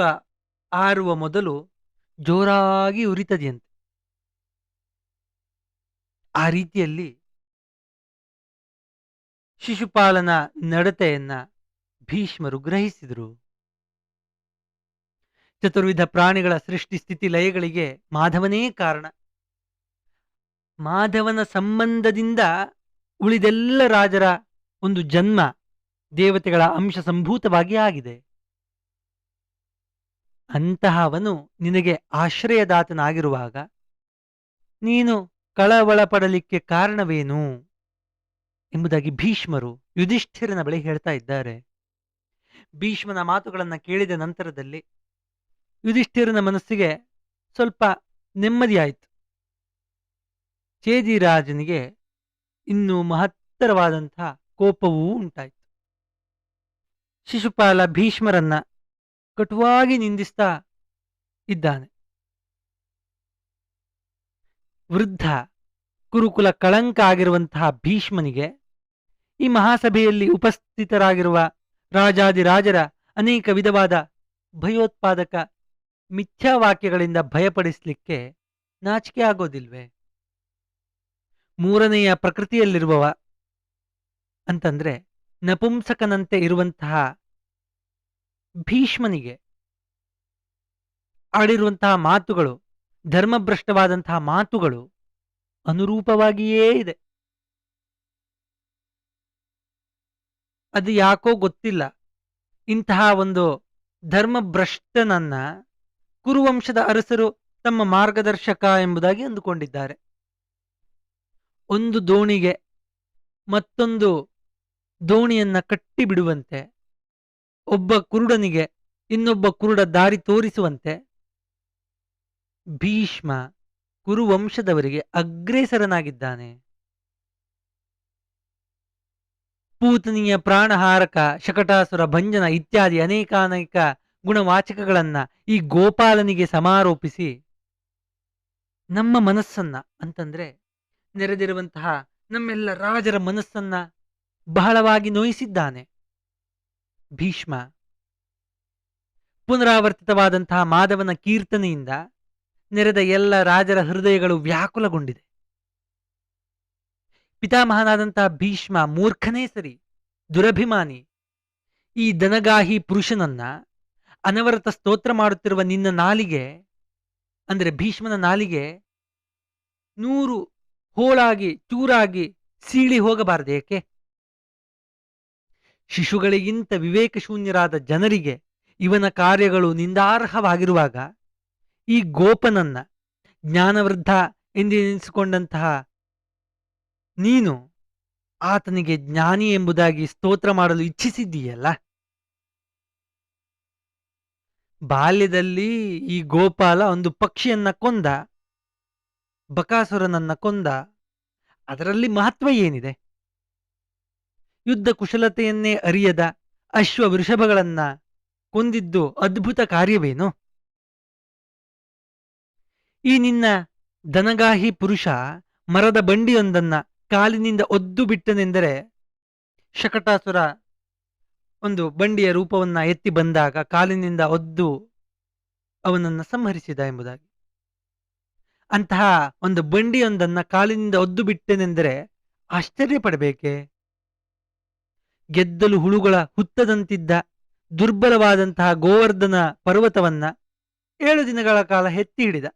ಆರುವ ಮೊದಲು ಜೋರಾಗಿ ಉರಿತದೆಯಂತೆ. ಆ ರೀತಿಯಲ್ಲಿ ಶಿಶುಪಾಲನ ನಡತೆಯನ್ನ ಭೀಷ್ಮರು ಗ್ರಹಿಸಿದರು. ಚತುರ್ವಿಧ ಪ್ರಾಣಿಗಳ ಸೃಷ್ಟಿ ಸ್ಥಿತಿ ಲಯಗಳಿಗೆ ಮಾಧವನೇ ಕಾರಣ. ಮಾಧವನ ಸಂಬಂಧದಿಂದ ಉಳಿದೆಲ್ಲ ರಾಜರ ಒಂದು ಜನ್ಮ ದೇವತೆಗಳ ಅಂಶ ಸಂಭೂತವಾಗಿ ಆಗಿದೆ. ಅಂತಹವನು ನಿನಗೆ ಆಶ್ರಯದಾತನಾಗಿರುವಾಗ ನೀನು ಕಳವಳ ಪಡಲಿಕ್ಕೆ ಕಾರಣವೇನು ಎಂಬುದಾಗಿ ಭೀಷ್ಮರು ಯುಧಿಷ್ಠಿರನ ಬಳಿ ಹೇಳ್ತಾ ಇದ್ದಾರೆ. ಭೀಷ್ಮನ ಮಾತುಗಳನ್ನು ಕೇಳಿದ ನಂತರದಲ್ಲಿ ಯುಧಿಷ್ಠಿರನ ಮನಸ್ಸಿಗೆ ಸ್ವಲ್ಪ ನೆಮ್ಮದಿಯಾಯಿತು. ಚೇದಿರಾಜನಿಗೆ ಇನ್ನೂ ಮಹತ್ತರವಾದಂತಹ ಕೋಪವೂ ಉಂಟಾಯಿತು. ಶಿಶುಪಾಲ ಭೀಷ್ಮರನ್ನ ಕಟುವಾಗಿ ನಿಂದಿಸ್ತಾ ಇದ್ದಾನೆ. ವೃದ್ಧ ಕುರುಕುಲ ಕಳಂಕ ಆಗಿರುವಂತಹ ಭೀಷ್ಮನಿಗೆ ಈ ಮಹಾಸಭೆಯಲ್ಲಿ ಉಪಸ್ಥಿತರಾಗಿರುವ ರಾಜಾದಿರಾಜರ ಅನೇಕ ವಿಧವಾದ ಭಯೋತ್ಪಾದಕ ಮಿಥ್ಯಾವಾಕ್ಯಗಳಿಂದ ಭಯಪಡಿಸಲಿಕ್ಕೆ ನಾಚಿಕೆ ಆಗೋದಿಲ್ವೇ? ಮೂರನೆಯ ಪ್ರಕೃತಿಯಲ್ಲಿರುವವ ಅಂತಂದ್ರೆ ನಪುಂಸಕನಂತೆ ಇರುವಂತಹ ಭೀಷ್ಮನಿಗೆ ಆಡಿರುವಂತಹ ಮಾತುಗಳು, ಧರ್ಮಭ್ರಷ್ಟವಾದಂತಹ ಮಾತುಗಳು ಅನುರೂಪವಾಗಿಯೇ ಇದೆ. ಅದು ಯಾಕೋ ಗೊತ್ತಿಲ್ಲ, ಇಂತಹ ಒಂದು ಧರ್ಮಭ್ರಷ್ಟನನ್ನ ಕುರುವಂಶದ ಅರಸರು ತಮ್ಮ ಮಾರ್ಗದರ್ಶಕ ಎಂಬುದಾಗಿ ಅಂದುಕೊಂಡಿದ್ದಾರೆ. ಒಂದು ದೋಣಿಗೆ ಮತ್ತೊಂದು ದೋಣಿಯನ್ನ ಕಟ್ಟಿ ಬಿಡುವಂತೆ, ಒಬ್ಬ ಕುರುಡನಿಗೆ ಇನ್ನೊಬ್ಬ ಕುರುಡ ದಾರಿ ತೋರಿಸುವಂತೆ ಭೀಷ್ಮ ಕುರುವಂಶದವರಿಗೆ ಅಗ್ರೇಸರನಾಗಿದ್ದಾನೆ. ಪೂತನಿಯ ಪ್ರಾಣಹಾರಕ, ಶಕಟಾಸುರ ಭಂಜನ ಇತ್ಯಾದಿ ಅನೇಕಾನೇಕ ಗುಣವಾಚಕಗಳನ್ನ ಈ ಗೋಪಾಲನಿಗೆ ಸಮಾರೋಪಿಸಿ ನಮ್ಮ ಮನಸ್ಸನ್ನ ಅಂತಂದ್ರೆ ನೆರೆದಿರುವಂತಹ ನಮ್ಮೆಲ್ಲ ರಾಜರ ಮನಸ್ಸನ್ನ ಬಹಳವಾಗಿ ನೋಯಿಸಿದ್ದಾನೆ ಭೀಷ್ಮ. ಪುನರಾವರ್ತಿತವಾದಂತಹ ಮಾಧವನ ಕೀರ್ತನೆಯಿಂದ ನೆರೆದ ಎಲ್ಲ ರಾಜರ ಹೃದಯಗಳು ವ್ಯಾಕುಲಗೊಂಡಿದೆ. ಪಿತಾಮಹನಾದಂತಹ ಭೀಷ್ಮ ಮೂರ್ಖನೇ ಸರಿ, ದುರಭಿಮಾನಿ. ಈ ದನಗಾಹಿ ಪುರುಷನನ್ನ ಅನವರತ ಸ್ತೋತ್ರ ಮಾಡುತ್ತಿರುವ ನಿನ್ನ ನಾಲಿಗೆ ಅಂದ್ರೆ ಭೀಷ್ಮನ ನಾಲಿಗೆ 100 ಹೋಳಾಗಿ ಚೂರಾಗಿ ಸೀಳಿ ಹೋಗಬಾರದೇಕೆ? ಶಿಶುಗಳಿಗಿಂತ ವಿವೇಕಶೂನ್ಯರಾದ ಜನರಿಗೆ ಇವನ ಕಾರ್ಯಗಳು ನಿಂದಾರ್ಹವಾಗಿರುವಾಗ ಈ ಗೋಪನನ್ನ ಜ್ಞಾನವೃದ್ಧ ಎಂದೆನಿಸಿಕೊಂಡಂತಹ ನೀನು ಆತನಿಗೆ ಜ್ಞಾನಿ ಎಂಬುದಾಗಿ ಸ್ತೋತ್ರ ಮಾಡಲು ಇಚ್ಛಿಸಿದ್ದೀಯಲ್ಲ. ಬಾಲ್ಯದಲ್ಲಿ ಈ ಗೋಪಾಲ ಒಂದು ಪಕ್ಷಿಯನ್ನ ಕೊಂದ, ಬಕಾಸುರನನ್ನ ಕೊಂದ. ಅದರಲ್ಲಿ ಮಹತ್ವ ಏನಿದೆ? ಯುದ್ಧ ಕುಶಲತೆಯನ್ನೇ ಅರಿಯದ ಅಶ್ವ ವೃಷಭಗಳನ್ನ ಕೊಂದಿದ್ದು ಅದ್ಭುತ ಕಾರ್ಯವೇನು? ಈ ನಿನ್ನ ದನಗಾಹಿ ಪುರುಷ ಮರದ ಬಂಡಿಯೊಂದನ್ನ ಕಾಲಿನಿಂದ ಒದ್ದು ಬಿಟ್ಟನೆಂದರೆ, ಶಕಟಾಸುರ ಒಂದು ಬಂಡಿಯ ರೂಪವನ್ನ ಎತ್ತಿ ಬಂದಾಗ ಕಾಲಿನಿಂದ ಒದ್ದು ಅವನನ್ನು ಸಂಹರಿಸಿದ ಎಂಬುದಾಗಿ. ಅಂತಹ ಒಂದು ಬಂಡಿಯೊಂದನ್ನ ಕಾಲಿನಿಂದ ಒದ್ದು ಬಿಟ್ಟನೆಂದರೆ ಆಶ್ಚರ್ಯ ಪಡಬೇಕೆ? ಗೆದ್ದಲು ಹುಳುಗಳ ಹುತ್ತದಂತಿದ್ದ ದುರ್ಬಲವಾದಂತಹ ಗೋವರ್ಧನ ಪರ್ವತವನ್ನ 7 ದಿನಗಳ ಕಾಲ ಎತ್ತಿ ಹಿಡಿದ.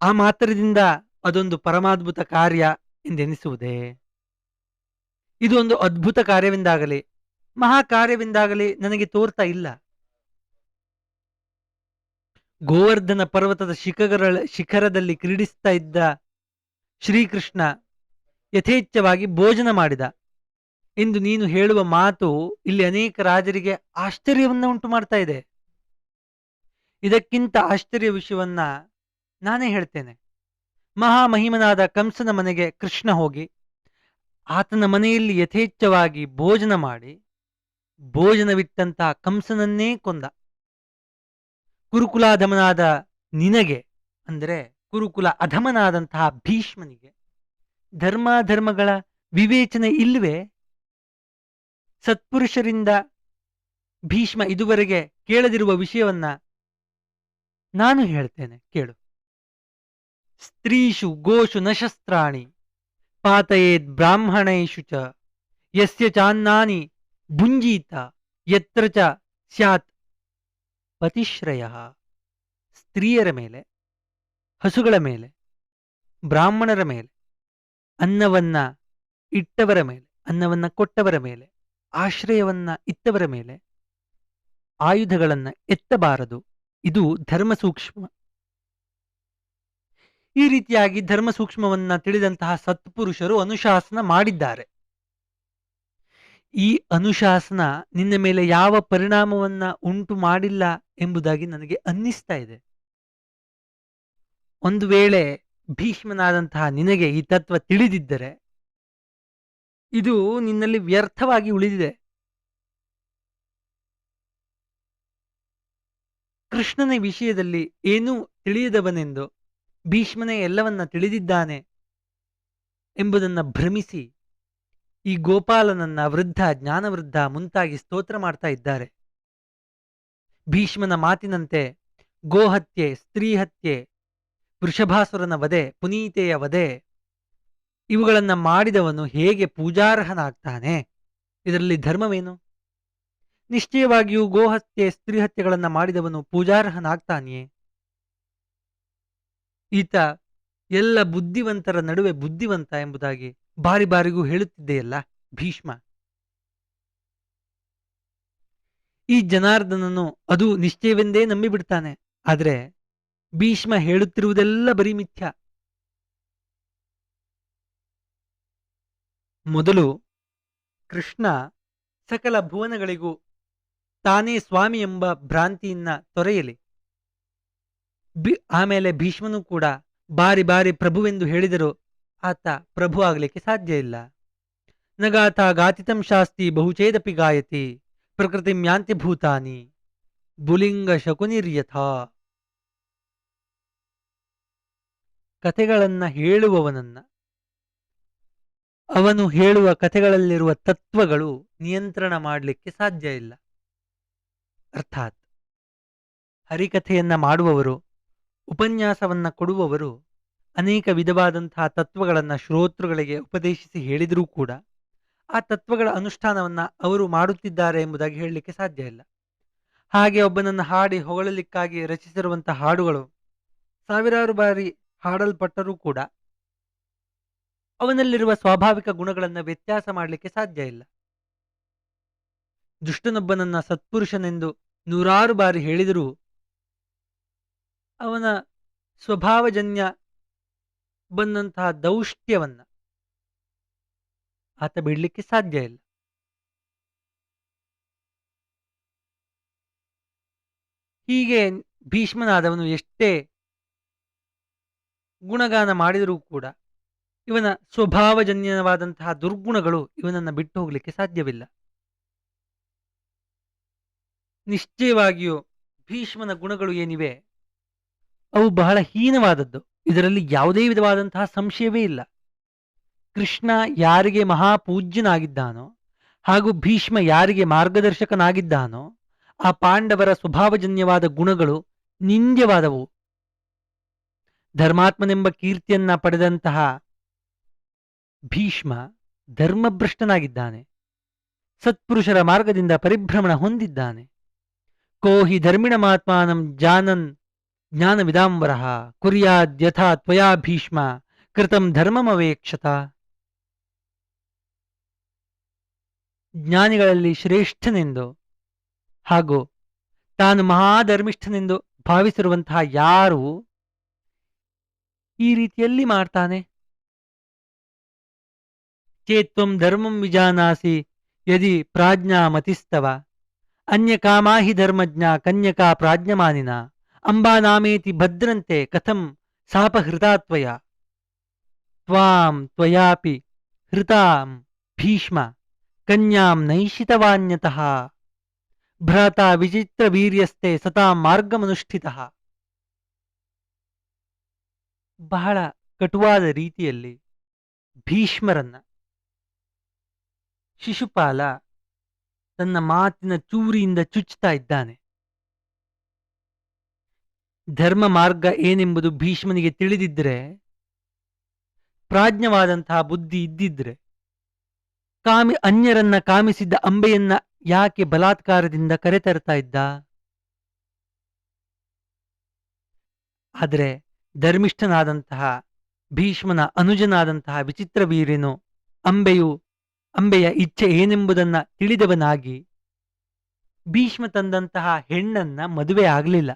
ಆ ಮಾತ್ರದಿಂದ ಅದೊಂದು ಪರಮಾದ್ಭುತ ಕಾರ್ಯ ಎಂದೆನಿಸುವುದೇ? ಇದು ಒಂದು ಅದ್ಭುತ ಕಾರ್ಯವೆಂದಾಗಲಿ ಮಹಾಕಾರ್ಯವೆಂದಾಗಲಿ ನನಗೆ ತೋರ್ತಾ ಇಲ್ಲ. ಗೋವರ್ಧನ ಪರ್ವತದ ಶಿಖರದಲ್ಲಿ ಕ್ರೀಡಿಸ್ತಾ ಇದ್ದ ಶ್ರೀಕೃಷ್ಣ ಯಥೇಚ್ಛವಾಗಿ ಭೋಜನ ಮಾಡಿದ ಎಂದು ನೀನು ಹೇಳುವ ಮಾತು ಇಲ್ಲಿ ಅನೇಕ ರಾಜರಿಗೆ ಆಶ್ಚರ್ಯವನ್ನ ಉಂಟು ಮಾಡ್ತಾ ಇದೆ. ಇದಕ್ಕಿಂತ ಆಶ್ಚರ್ಯ ವಿಷಯವನ್ನ ನಾನೇ ಹೇಳ್ತೇನೆ. ಮಹಾಮಹಿಮನಾದ ಕಂಸನ ಮನೆಗೆ ಕೃಷ್ಣ ಹೋಗಿ ಆತನ ಮನೆಯಲ್ಲಿ ಯಥೇಚ್ಛವಾಗಿ ಭೋಜನ ಮಾಡಿ ಭೋಜನವಿಟ್ಟಂತಹ ಕಂಸನನ್ನೇ ಕೊಂದ. ಕುರುಕುಲಾಧಮನಾದ ನಿನಗೆ ಅಂದರೆ ಕುರುಕುಲ ಅಧಮನಾದಂತಹ ಭೀಷ್ಮನಿಗೆ ಧರ್ಮಾಧರ್ಮಗಳ ವಿವೇಚನೆ ಇಲ್ಲವೇ? ಸತ್ಪುರುಷರಿಂದ ಭೀಷ್ಮ ಇದುವರೆಗೆ ಕೇಳದಿರುವ ವಿಷಯವನ್ನ ನಾನು ಹೇಳ್ತೇನೆ, ಕೇಳು. ಸ್ತ್ರೀಷು ಗೋಷು ನ ಶಸ್ತ್ರಾಣಿ ಪಾತಯೇದ್ ಬ್ರಾಹ್ಮಣೇಷು ಚ ಯಸ್ಯ ಚಾನ್ನಾನಿ ಭುಂಜೀತ ಯತ್ರ ಚ ಸ್ಯಾತ್ ಪತಿಶ್ರಯ. ಸ್ತ್ರೀಯರ ಮೇಲೆ, ಹಸುಗಳ ಮೇಲೆ, ಬ್ರಾಹ್ಮಣರ ಮೇಲೆ, ಅನ್ನವನ್ನ ಇಟ್ಟವರ ಮೇಲೆ, ಅನ್ನವನ್ನ ಕೊಟ್ಟವರ ಮೇಲೆ, ಆಶ್ರಯವನ್ನ ಇತ್ತವರ ಮೇಲೆ ಆಯುಧಗಳನ್ನ ಎತ್ತಬಾರದು. ಇದು ಧರ್ಮ ಸೂಕ್ಷ್ಮ. ಈ ರೀತಿಯಾಗಿ ಧರ್ಮ ಸೂಕ್ಷ್ಮವನ್ನ ತಿಳಿದಂತಹ ಸತ್ಪುರುಷರು ಅನುಶಾಸನ ಮಾಡಿದ್ದಾರೆ. ಈ ಅನುಶಾಸನ ನಿನ್ನ ಮೇಲೆ ಯಾವ ಪರಿಣಾಮವನ್ನ ಉಂಟು ಮಾಡಿಲ್ಲ ಎಂಬುದಾಗಿ ನನಗೆ ಅನ್ನಿಸ್ತಾ ಇದೆ. ಒಂದು ವೇಳೆ ಭೀಷ್ಮನಾದಂತಹ ನಿನಗೆ ಈ ತತ್ವ ತಿಳಿದಿದ್ದರೆ ಇದು ನಿನ್ನಲ್ಲಿ ವ್ಯರ್ಥವಾಗಿ ಉಳಿದಿದೆ. ಕೃಷ್ಣನ ವಿಷಯದಲ್ಲಿ ಏನೂ ತಿಳಿಯದವನೆಂದು ಭೀಷ್ಮನೇ ಎಲ್ಲವನ್ನ ತಿಳಿದಿದ್ದಾನೆ ಎಂಬುದನ್ನು ಭ್ರಮಿಸಿ ಈ ಗೋಪಾಲನನ್ನ ವೃದ್ಧ, ಜ್ಞಾನವೃದ್ಧ ಮುಂತಾಗಿ ಸ್ತೋತ್ರ ಮಾಡ್ತಾ ಇದ್ದಾರೆ. ಭೀಷ್ಮನ ಮಾತಿನಂತೆ ಗೋಹತ್ಯೆ, ಸ್ತ್ರೀ ಹತ್ಯೆ, ವೃಷಭಾಸುರನ ವಧೆ, ಪುನೀತೆಯ ವಧೆ ಇವುಗಳನ್ನು ಮಾಡಿದವನು ಹೇಗೆ ಪೂಜಾರ್ಹನಾಗ್ತಾನೆ? ಇದರಲ್ಲಿ ಧರ್ಮವೇನು? ನಿಶ್ಚಯವಾಗಿಯೂ ಗೋಹತ್ಯೆ, ಸ್ತ್ರೀ ಹತ್ಯೆಗಳನ್ನು ಮಾಡಿದವನು ಪೂಜಾರ್ಹನಾಗ್ತಾನೆಯೇ? ಈತ ಎಲ್ಲ ಬುದ್ಧಿವಂತರ ನಡುವೆ ಬುದ್ಧಿವಂತ ಎಂಬುದಾಗಿ ಬಾರಿ ಬಾರಿಗೂ ಹೇಳುತ್ತಿದ್ದೆಯಲ್ಲ ಭೀಷ್ಮ. ಈ ಜನಾರ್ದನನು ಅದು ನಿಶ್ಚಯವೆಂದೇ ನಂಬಿಬಿಡ್ತಾನೆ. ಆದರೆ ಭೀಷ್ಮ ಹೇಳುತ್ತಿರುವುದೆಲ್ಲ ಬರೀ ಮಿಥ್ಯ. ಮೊದಲು ಕೃಷ್ಣ ಸಕಲ ಭುವನಗಳಿಗೂ ತಾನೇ ಸ್ವಾಮಿ ಎಂಬ ಭ್ರಾಂತಿಯನ್ನ ತೊರೆಯಲಿ. ಆಮೇಲೆ ಭೀಷ್ಮನು ಕೂಡ ಬಾರಿ ಬಾರಿ ಪ್ರಭುವೆಂದು ಹೇಳಿದರೂ ಆತ ಪ್ರಭು ಆಗಲಿಕ್ಕೆ ಸಾಧ್ಯ ಇಲ್ಲ. ನಗಾತ ಗಾತಿತಂ ಶಾಸ್ತಿ ಬಹುಚೇದಪಿ ಗಾಯತಿ ಪ್ರಕೃತಿ ಯಾಂತಿ ಭೂತಾನಿ ಬುಲಿಂಗ ಶಕುನಿರ್ಯಥ. ಕಥೆಗಳನ್ನ ಹೇಳುವವನನ್ನ ಅವನು ಹೇಳುವ ಕಥೆಗಳಲ್ಲಿರುವ ತತ್ವಗಳು ನಿಯಂತ್ರಣ ಮಾಡಲಿಕ್ಕೆ ಸಾಧ್ಯ ಇಲ್ಲ. ಅರ್ಥಾತ್ ಹರಿಕಥೆಯನ್ನ ಮಾಡುವವರು, ಉಪನ್ಯಾಸವನ್ನ ಕೊಡುವವರು ಅನೇಕ ವಿಧವಾದಂತಹ ತತ್ವಗಳನ್ನು ಶ್ರೋತೃಗಳಿಗೆ ಉಪದೇಶಿಸಿ ಹೇಳಿದರೂ ಕೂಡ ಆ ತತ್ವಗಳ ಅನುಷ್ಠಾನವನ್ನ ಅವರು ಮಾಡುತ್ತಿದ್ದಾರೆ ಎಂಬುದಾಗಿ ಹೇಳಲಿಕ್ಕೆ ಸಾಧ್ಯ ಇಲ್ಲ. ಹಾಗೆ ಒಬ್ಬನನ್ನು ಹಾಡಿ ಹೊಗಳಲಿಕ್ಕಾಗಿ ರಚಿಸಿರುವಂತಹ ಹಾಡುಗಳು ಸಾವಿರಾರು ಬಾರಿ ಹಾಡಲ್ಪಟ್ಟರೂ ಕೂಡ ಅವನಲ್ಲಿರುವ ಸ್ವಾಭಾವಿಕ ಗುಣಗಳನ್ನು ವ್ಯತ್ಯಾಸ ಮಾಡಲಿಕ್ಕೆ ಸಾಧ್ಯ ಇಲ್ಲ. ದುಷ್ಟನೊಬ್ಬನನ್ನ ಸತ್ಪುರುಷನೆಂದು ನೂರಾರು ಬಾರಿ ಹೇಳಿದರೂ ಅವನ ಸ್ವಭಾವಜನ್ಯ ಬಂದಂತಹ ದೌಷ್ಟ್ಯವನ್ನ ಆತ ಬಿಡಲಿಕ್ಕೆ ಸಾಧ್ಯ ಇಲ್ಲ. ಹೀಗೆ ಭೀಷ್ಮನಾದವನು ಎಷ್ಟೇ ಗುಣಗಾನ ಮಾಡಿದರೂ ಕೂಡ ಇವನ ಸ್ವಭಾವಜನ್ಯವಾದಂತಹ ದುರ್ಗುಣಗಳು ಇವನನ್ನು ಬಿಟ್ಟು ಹೋಗಲಿಕ್ಕೆ ಸಾಧ್ಯವಿಲ್ಲ. ನಿಶ್ಚಯವಾಗಿಯೂ ಭೀಷ್ಮನ ಗುಣಗಳು ಏನಿವೆ ಅವು ಬಹಳ ಹೀನವಾದದ್ದು. ಇದರಲ್ಲಿ ಯಾವುದೇ ವಿಧವಾದಂತಹ ಸಂಶಯವೇ ಇಲ್ಲ. ಕೃಷ್ಣ ಯಾರಿಗೆ ಮಹಾಪೂಜ್ಯನಾಗಿದ್ದಾನೋ ಹಾಗೂ ಭೀಷ್ಮ ಯಾರಿಗೆ ಮಾರ್ಗದರ್ಶಕನಾಗಿದ್ದಾನೋ ಆ ಪಾಂಡವರ ಸ್ವಭಾವಜನ್ಯವಾದ ಗುಣಗಳು ನಿಂದ್ಯವಾದವು. ಧರ್ಮಾತ್ಮನೆಂಬ ಕೀರ್ತಿಯನ್ನ ಪಡೆದಂತಹ ಭೀಷ್ಮ ಧರ್ಮಭ್ರಷ್ಟನಾಗಿದ್ದಾನೆ. ಸತ್ಪುರುಷರ ಮಾರ್ಗದಿಂದ ಪರಿಭ್ರಮಣ ಹೊಂದಿದ್ದಾನೆ. ಕೋ ಹಿ ಧರ್ಮಿಣಮಾತ್ಮಾನಂ ಜಾನನ್ ಜ್ಞಾನವಿದಾಂಬರಃ ಕುರ್ಯಾದ್ಯಥಾ ತ್ವಯಾ ಭೀಷ್ಮ ಕೃತಂ ಧರ್ಮಮವೇಕ್ಷತ. ಜ್ಞಾನಿಗಳಲ್ಲಿ ಶ್ರೇಷ್ಠನೆಂದು ಹಾಗೂ ತಾನು ಮಹಾಧರ್ಮಿಷ್ಠನೆಂದು ಭಾವಿಸಿರುವಂತಹ ಯಾರು ಈ ರೀತಿಯಲ್ಲಿ ಮಾಡ್ತಾನೆ? ಚೇತ್ವಂ ಧರ್ಮಂ ವಿಜಾನಾಸಿ ಯದಿ ಪ್ರಾಜ್ಞಾ ಮತಿಸ್ತವ ಅನ್ಯ ಕಾಮಾ ಹಿ ಧರ್ಮಜ್ಞ ಕನ್ಯಕಾ ಪ್ರಾಜ್ಞಮಾನಿನ ಅಂಬಾನಾಮೇತಿ ಭದ್ರಂತೆ ಕಥಂ ಸಾಪಹೃತಾ ತ್ವಯ ತ್ವಾಂ ತ್ವಯಾಪಿ ಹೃತಾಂ ಭೀಷ್ಮ ಕನ್ಯಾಂ ನೈಷಿತವಾನ್ಯತಃ ಭ್ರಾತಾ ವಿಚಿತ್ರ ವೀರ್ಯಸ್ತೆ ಸತಾಂ ಮಾರ್ಗಮನುಷ್ಠಿತಃ. ಬಹಳ ಕಟುವಾದ ರೀತಿಯಲ್ಲಿ ಭೀಷ್ಮರನ್ನ ಶಿಶುಪಾಲ ತನ್ನ ಮಾತಿನ ಚೂರಿಯಿಂದ ಚುಚ್ಚುತ್ತಾ ಇದ್ದಾನೆ. ಧರ್ಮ ಮಾರ್ಗ ಏನೆಂಬುದು ಭೀಷ್ಮನಿಗೆ ತಿಳಿದಿದ್ರೆ, ಪ್ರಾಜ್ಞವಾದಂತಹ ಬುದ್ಧಿ ಇದ್ದಿದ್ರೆ ಅನ್ಯರನ್ನ ಕಾಮಿಸಿದ್ದ ಅಂಬೆಯನ್ನ ಯಾಕೆ ಬಲಾತ್ಕಾರದಿಂದ ಕರೆತರ್ತಾ ಇದ್ದ? ಆದರೆ ಧರ್ಮಿಷ್ಠನಾದಂತಹ ಭೀಷ್ಮನ ಅನುಜನಾದಂತಹ ವಿಚಿತ್ರ ವೀರ್ಯನು ಅಂಬೆಯ ಇಚ್ಛೆ ಏನೆಂಬುದನ್ನ ತಿಳಿದವನಾಗಿ ಭೀಷ್ಮ ತಂದಂತಹ ಹೆಣ್ಣನ್ನ ಮದುವೆ ಆಗಲಿಲ್ಲ.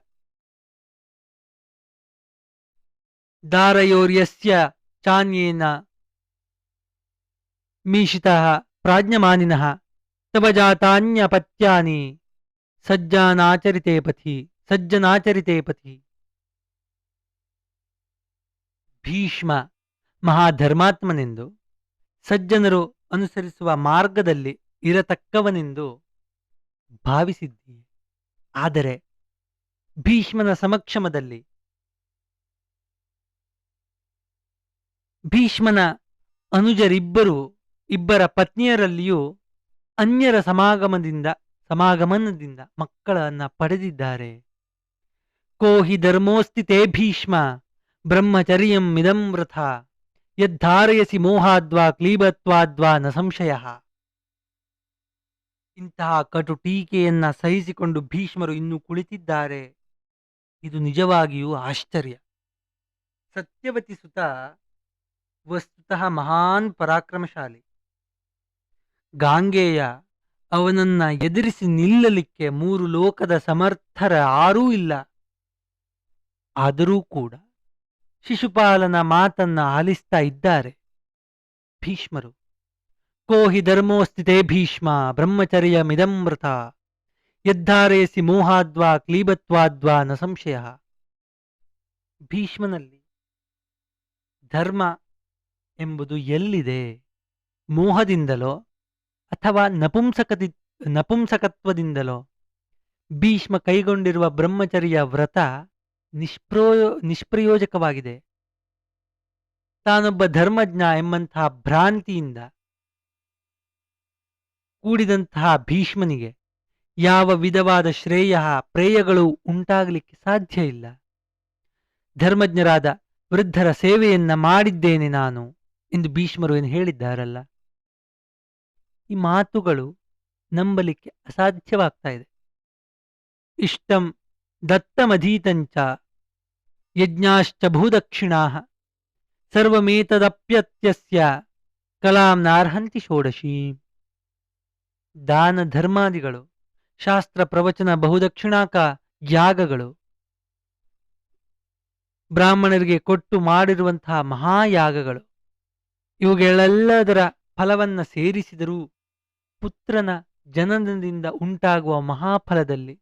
ದಾರಯೋರ್ಯಸ್ಯ ಚಾನ್ಯೇನ ಮೀಶಿತಃ ಪ್ರಾಜ್ಞಮಾನಿನಃ ತವ ಜಾತಾನ್ಯಪತ್ಯಾನಿ ಸಜ್ಜನಾಚರಿತೆ ಪಥಿ. ಭೀಷ್ಮ ಮಹಾಧರ್ಮಾತ್ಮನೆಂದು, ಸಜ್ಜನರು ಅನುಸರಿಸುವ ಮಾರ್ಗದಲ್ಲಿ ಇರತಕ್ಕವನೆಂದು ಭಾವಿಸಿದ್ದೀ. ಆದರೆ ಭೀಷ್ಮನ ಸಮಕ್ಷಮದಲ್ಲಿ ಭೀಷ್ಮನ ಇಬ್ಬರ ಪತ್ನಿಯರಲ್ಲಿಯೂ ಅನ್ಯರ ಸಮಾಗಮನದಿಂದ ಮಕ್ಕಳನ್ನ ಪಡೆದಿದ್ದಾರೆ. ಕೋ ಹಿ ಧರ್ಮೋಸ್ತಿ ತೇ ಭೀಷ್ಮ ಬ್ರಹ್ಮಚರ್ಯಂ ಮಿದಂ ವೃಥ ಯದ್ಧಾರಯಸಿ ಮೋಹಾದ್ವಾ ಕ್ಲೀಬತ್ವಾದ್ವಾ ನ ಸಂಶಯ. ಇಂತಹ ಕಟು ಟೀಕೆಯನ್ನ ಸಹಿಸಿಕೊಂಡು ಭೀಷ್ಮರು ಇನ್ನೂ ಕುಳಿತಿದ್ದಾರೆ. ಇದು ನಿಜವಾಗಿಯೂ ಆಶ್ಚರ್ಯ. ಸತ್ಯವತಿ ಸುತ ವಸ್ತುತಃ ಮಹಾನ್ ಪರಾಕ್ರಮಶಾಲಿ. ಗಾಂಗೇಯ ಅವನನ್ನ ಎದುರಿಸಿ ನಿಲ್ಲಲಿಕ್ಕೆ 3 ಲೋಕದ ಸಮರ್ಥರ ಯಾರೂ ಇಲ್ಲ. ಆದರೂ ಕೂಡ ಶಿಶುಪಾಲನ ಮಾತನ್ನ ಆಲಿಸ್ತಾ ಇದ್ದಾರೆ ಭೀಷ್ಮರು. ಕೋ ಹಿ ಧರ್ಮೋಸ್ಥಿತೇ ಭೀಷ್ಮ ಬ್ರಹ್ಮಚರ್ಯ ಮಿದಮೃತ ಯದ್ಧಾರಯಸಿ ಮೋಹಾದ್ವಾ ಕ್ಲೀಬತ್ವಾದ್ವಾ ನ ಸಂಶಯ. ಭೀಷ್ಮನಲ್ಲಿ ಧರ್ಮ ಎಂಬುದು ಎಲ್ಲಿದೆ? ಮೋಹದಿಂದಲೋ ಅಥವಾ ನಪುಂಸಕತ್ವದಿಂದಲೋ? ಭೀಷ್ಮ ಕೈಗೊಂಡಿರುವ ಬ್ರಹ್ಮಚರ್ಯ ವ್ರತ ನಿಷ್ಪ್ರಯೋಜಕವಾಗಿದೆ. ತಾನೊಬ್ಬ ಧರ್ಮಜ್ಞ ಎಂಬಂತಹ ಭ್ರಾಂತಿಯಿಂದ ಕೂಡಿದಂತಹ ಭೀಷ್ಮನಿಗೆ ಯಾವ ವಿಧವಾದ ಪ್ರೇಯಗಳು ಉಂಟಾಗಲಿಕ್ಕೆ ಸಾಧ್ಯ ಇಲ್ಲ. ಧರ್ಮಜ್ಞರಾದ ವೃದ್ಧರ ಸೇವೆಯನ್ನ ಮಾಡಿದ್ದೇನೆ ನಾನು ಎಂದು ಭೀಷ್ಮರು ಏನು ಹೇಳಿದ್ದಾರಲ್ಲ, ಈ ಮಾತುಗಳು ನಂಬಲಿಕ್ಕೆ ಅಸಾಧ್ಯವಾಗ್ತಾ ಇದೆ. ಇಷ್ಟಂ ದತ್ತಮಧೀತಂಚ ಯಜ್ಞಾಶ್ಚ ಬಹುದಕ್ಷಿಣಾ ಸರ್ವಮೇತದಪ್ಯತ್ಯಸ್ಯ ಕಲಾಂ ನಾರ್ಹಂತಿ ಷೋಡಶಿ. ದಾನ ಧರ್ಮಾದಿಗಳು, ಶಾಸ್ತ್ರ ಪ್ರವಚನ, ಬಹುದಕ್ಷಿಣಾಕ ಯಾಗಗಳು, ಬ್ರಾಹ್ಮಣರಿಗೆ ಕೊಟ್ಟು ಮಾಡಿರುವಂತಹ ಮಹಾಯಾಗಗಳು, ಇವುಗಳೆಲ್ಲದರ ಫಲವನ್ನ ಸೇರಿಸಿದರೂ ಪುತ್ರನ ಜನನದಿಂದ ಉಂಟಾಗುವ ಮಹಾಫಲದಲ್ಲಿ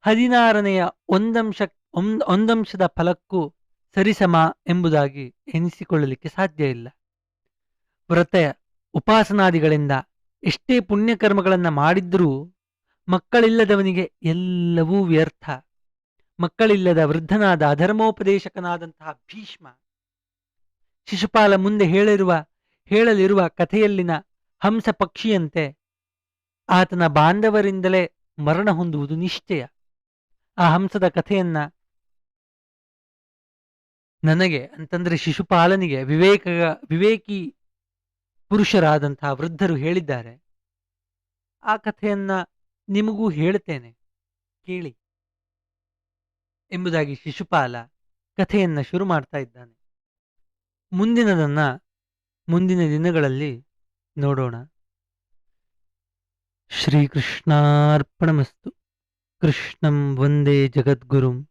16ನೇ ಒಂದಂಶದ ಫಲಕ್ಕೂ ಸರಿಸಮ ಎಂಬುದಾಗಿ ಎನಿಸಿಕೊಳ್ಳಲಿಕ್ಕೆ ಸಾಧ್ಯ ಇಲ್ಲ. ವ್ರತ ಉಪಾಸನಾದಿಗಳಿಂದ ಎಷ್ಟೇ ಪುಣ್ಯಕರ್ಮಗಳನ್ನ ಮಾಡಿದ್ರೂ ಮಕ್ಕಳಿಲ್ಲದವನಿಗೆ ಎಲ್ಲವೂ ವ್ಯರ್ಥ. ಮಕ್ಕಳಿಲ್ಲದ ವೃದ್ಧನಾದ ಅಧರ್ಮೋಪದೇಶಕನಾದಂತಹ ಭೀಷ್ಮ ಶಿಶುಪಾಲ ಮುಂದೆ ಹೇಳಲಿರುವ ಕಥೆಯಲ್ಲಿನ ಹಂಸ ಪಕ್ಷಿಯಂತೆ ಆತನ ಬಾಂಧವರಿಂದಲೇ ಮರಣ ಹೊಂದುವುದು ನಿಶ್ಚಯ. ಆ ಹಂಸದ ಕಥೆಯನ್ನ ನನಗೆ ಅಂತಂದ್ರೆ ಶಿಶುಪಾಲನಿಗೆ ವಿವೇಕಿ ಪುರುಷರಾದಂತಹ ವೃದ್ಧರು ಹೇಳಿದ್ದಾರೆ. ಆ ಕಥೆಯನ್ನ ನಿಮಗೂ ಹೇಳುತ್ತೇನೆ ಕೇಳಿ ಎಂಬುದಾಗಿ ಶಿಶುಪಾಲ ಕಥೆಯನ್ನ ಶುರು ಮಾಡ್ತಾ ಇದ್ದಾನೆ. ಮುಂದಿನ ದಿನಗಳಲ್ಲಿ ನೋಡೋಣ. ಶ್ರೀಕೃಷ್ಣಾರ್ಪಣಮಸ್ತು. ಕೃಷ್ಣಂ ವಂದೇ ಜಗದ್ಗುರುಂ.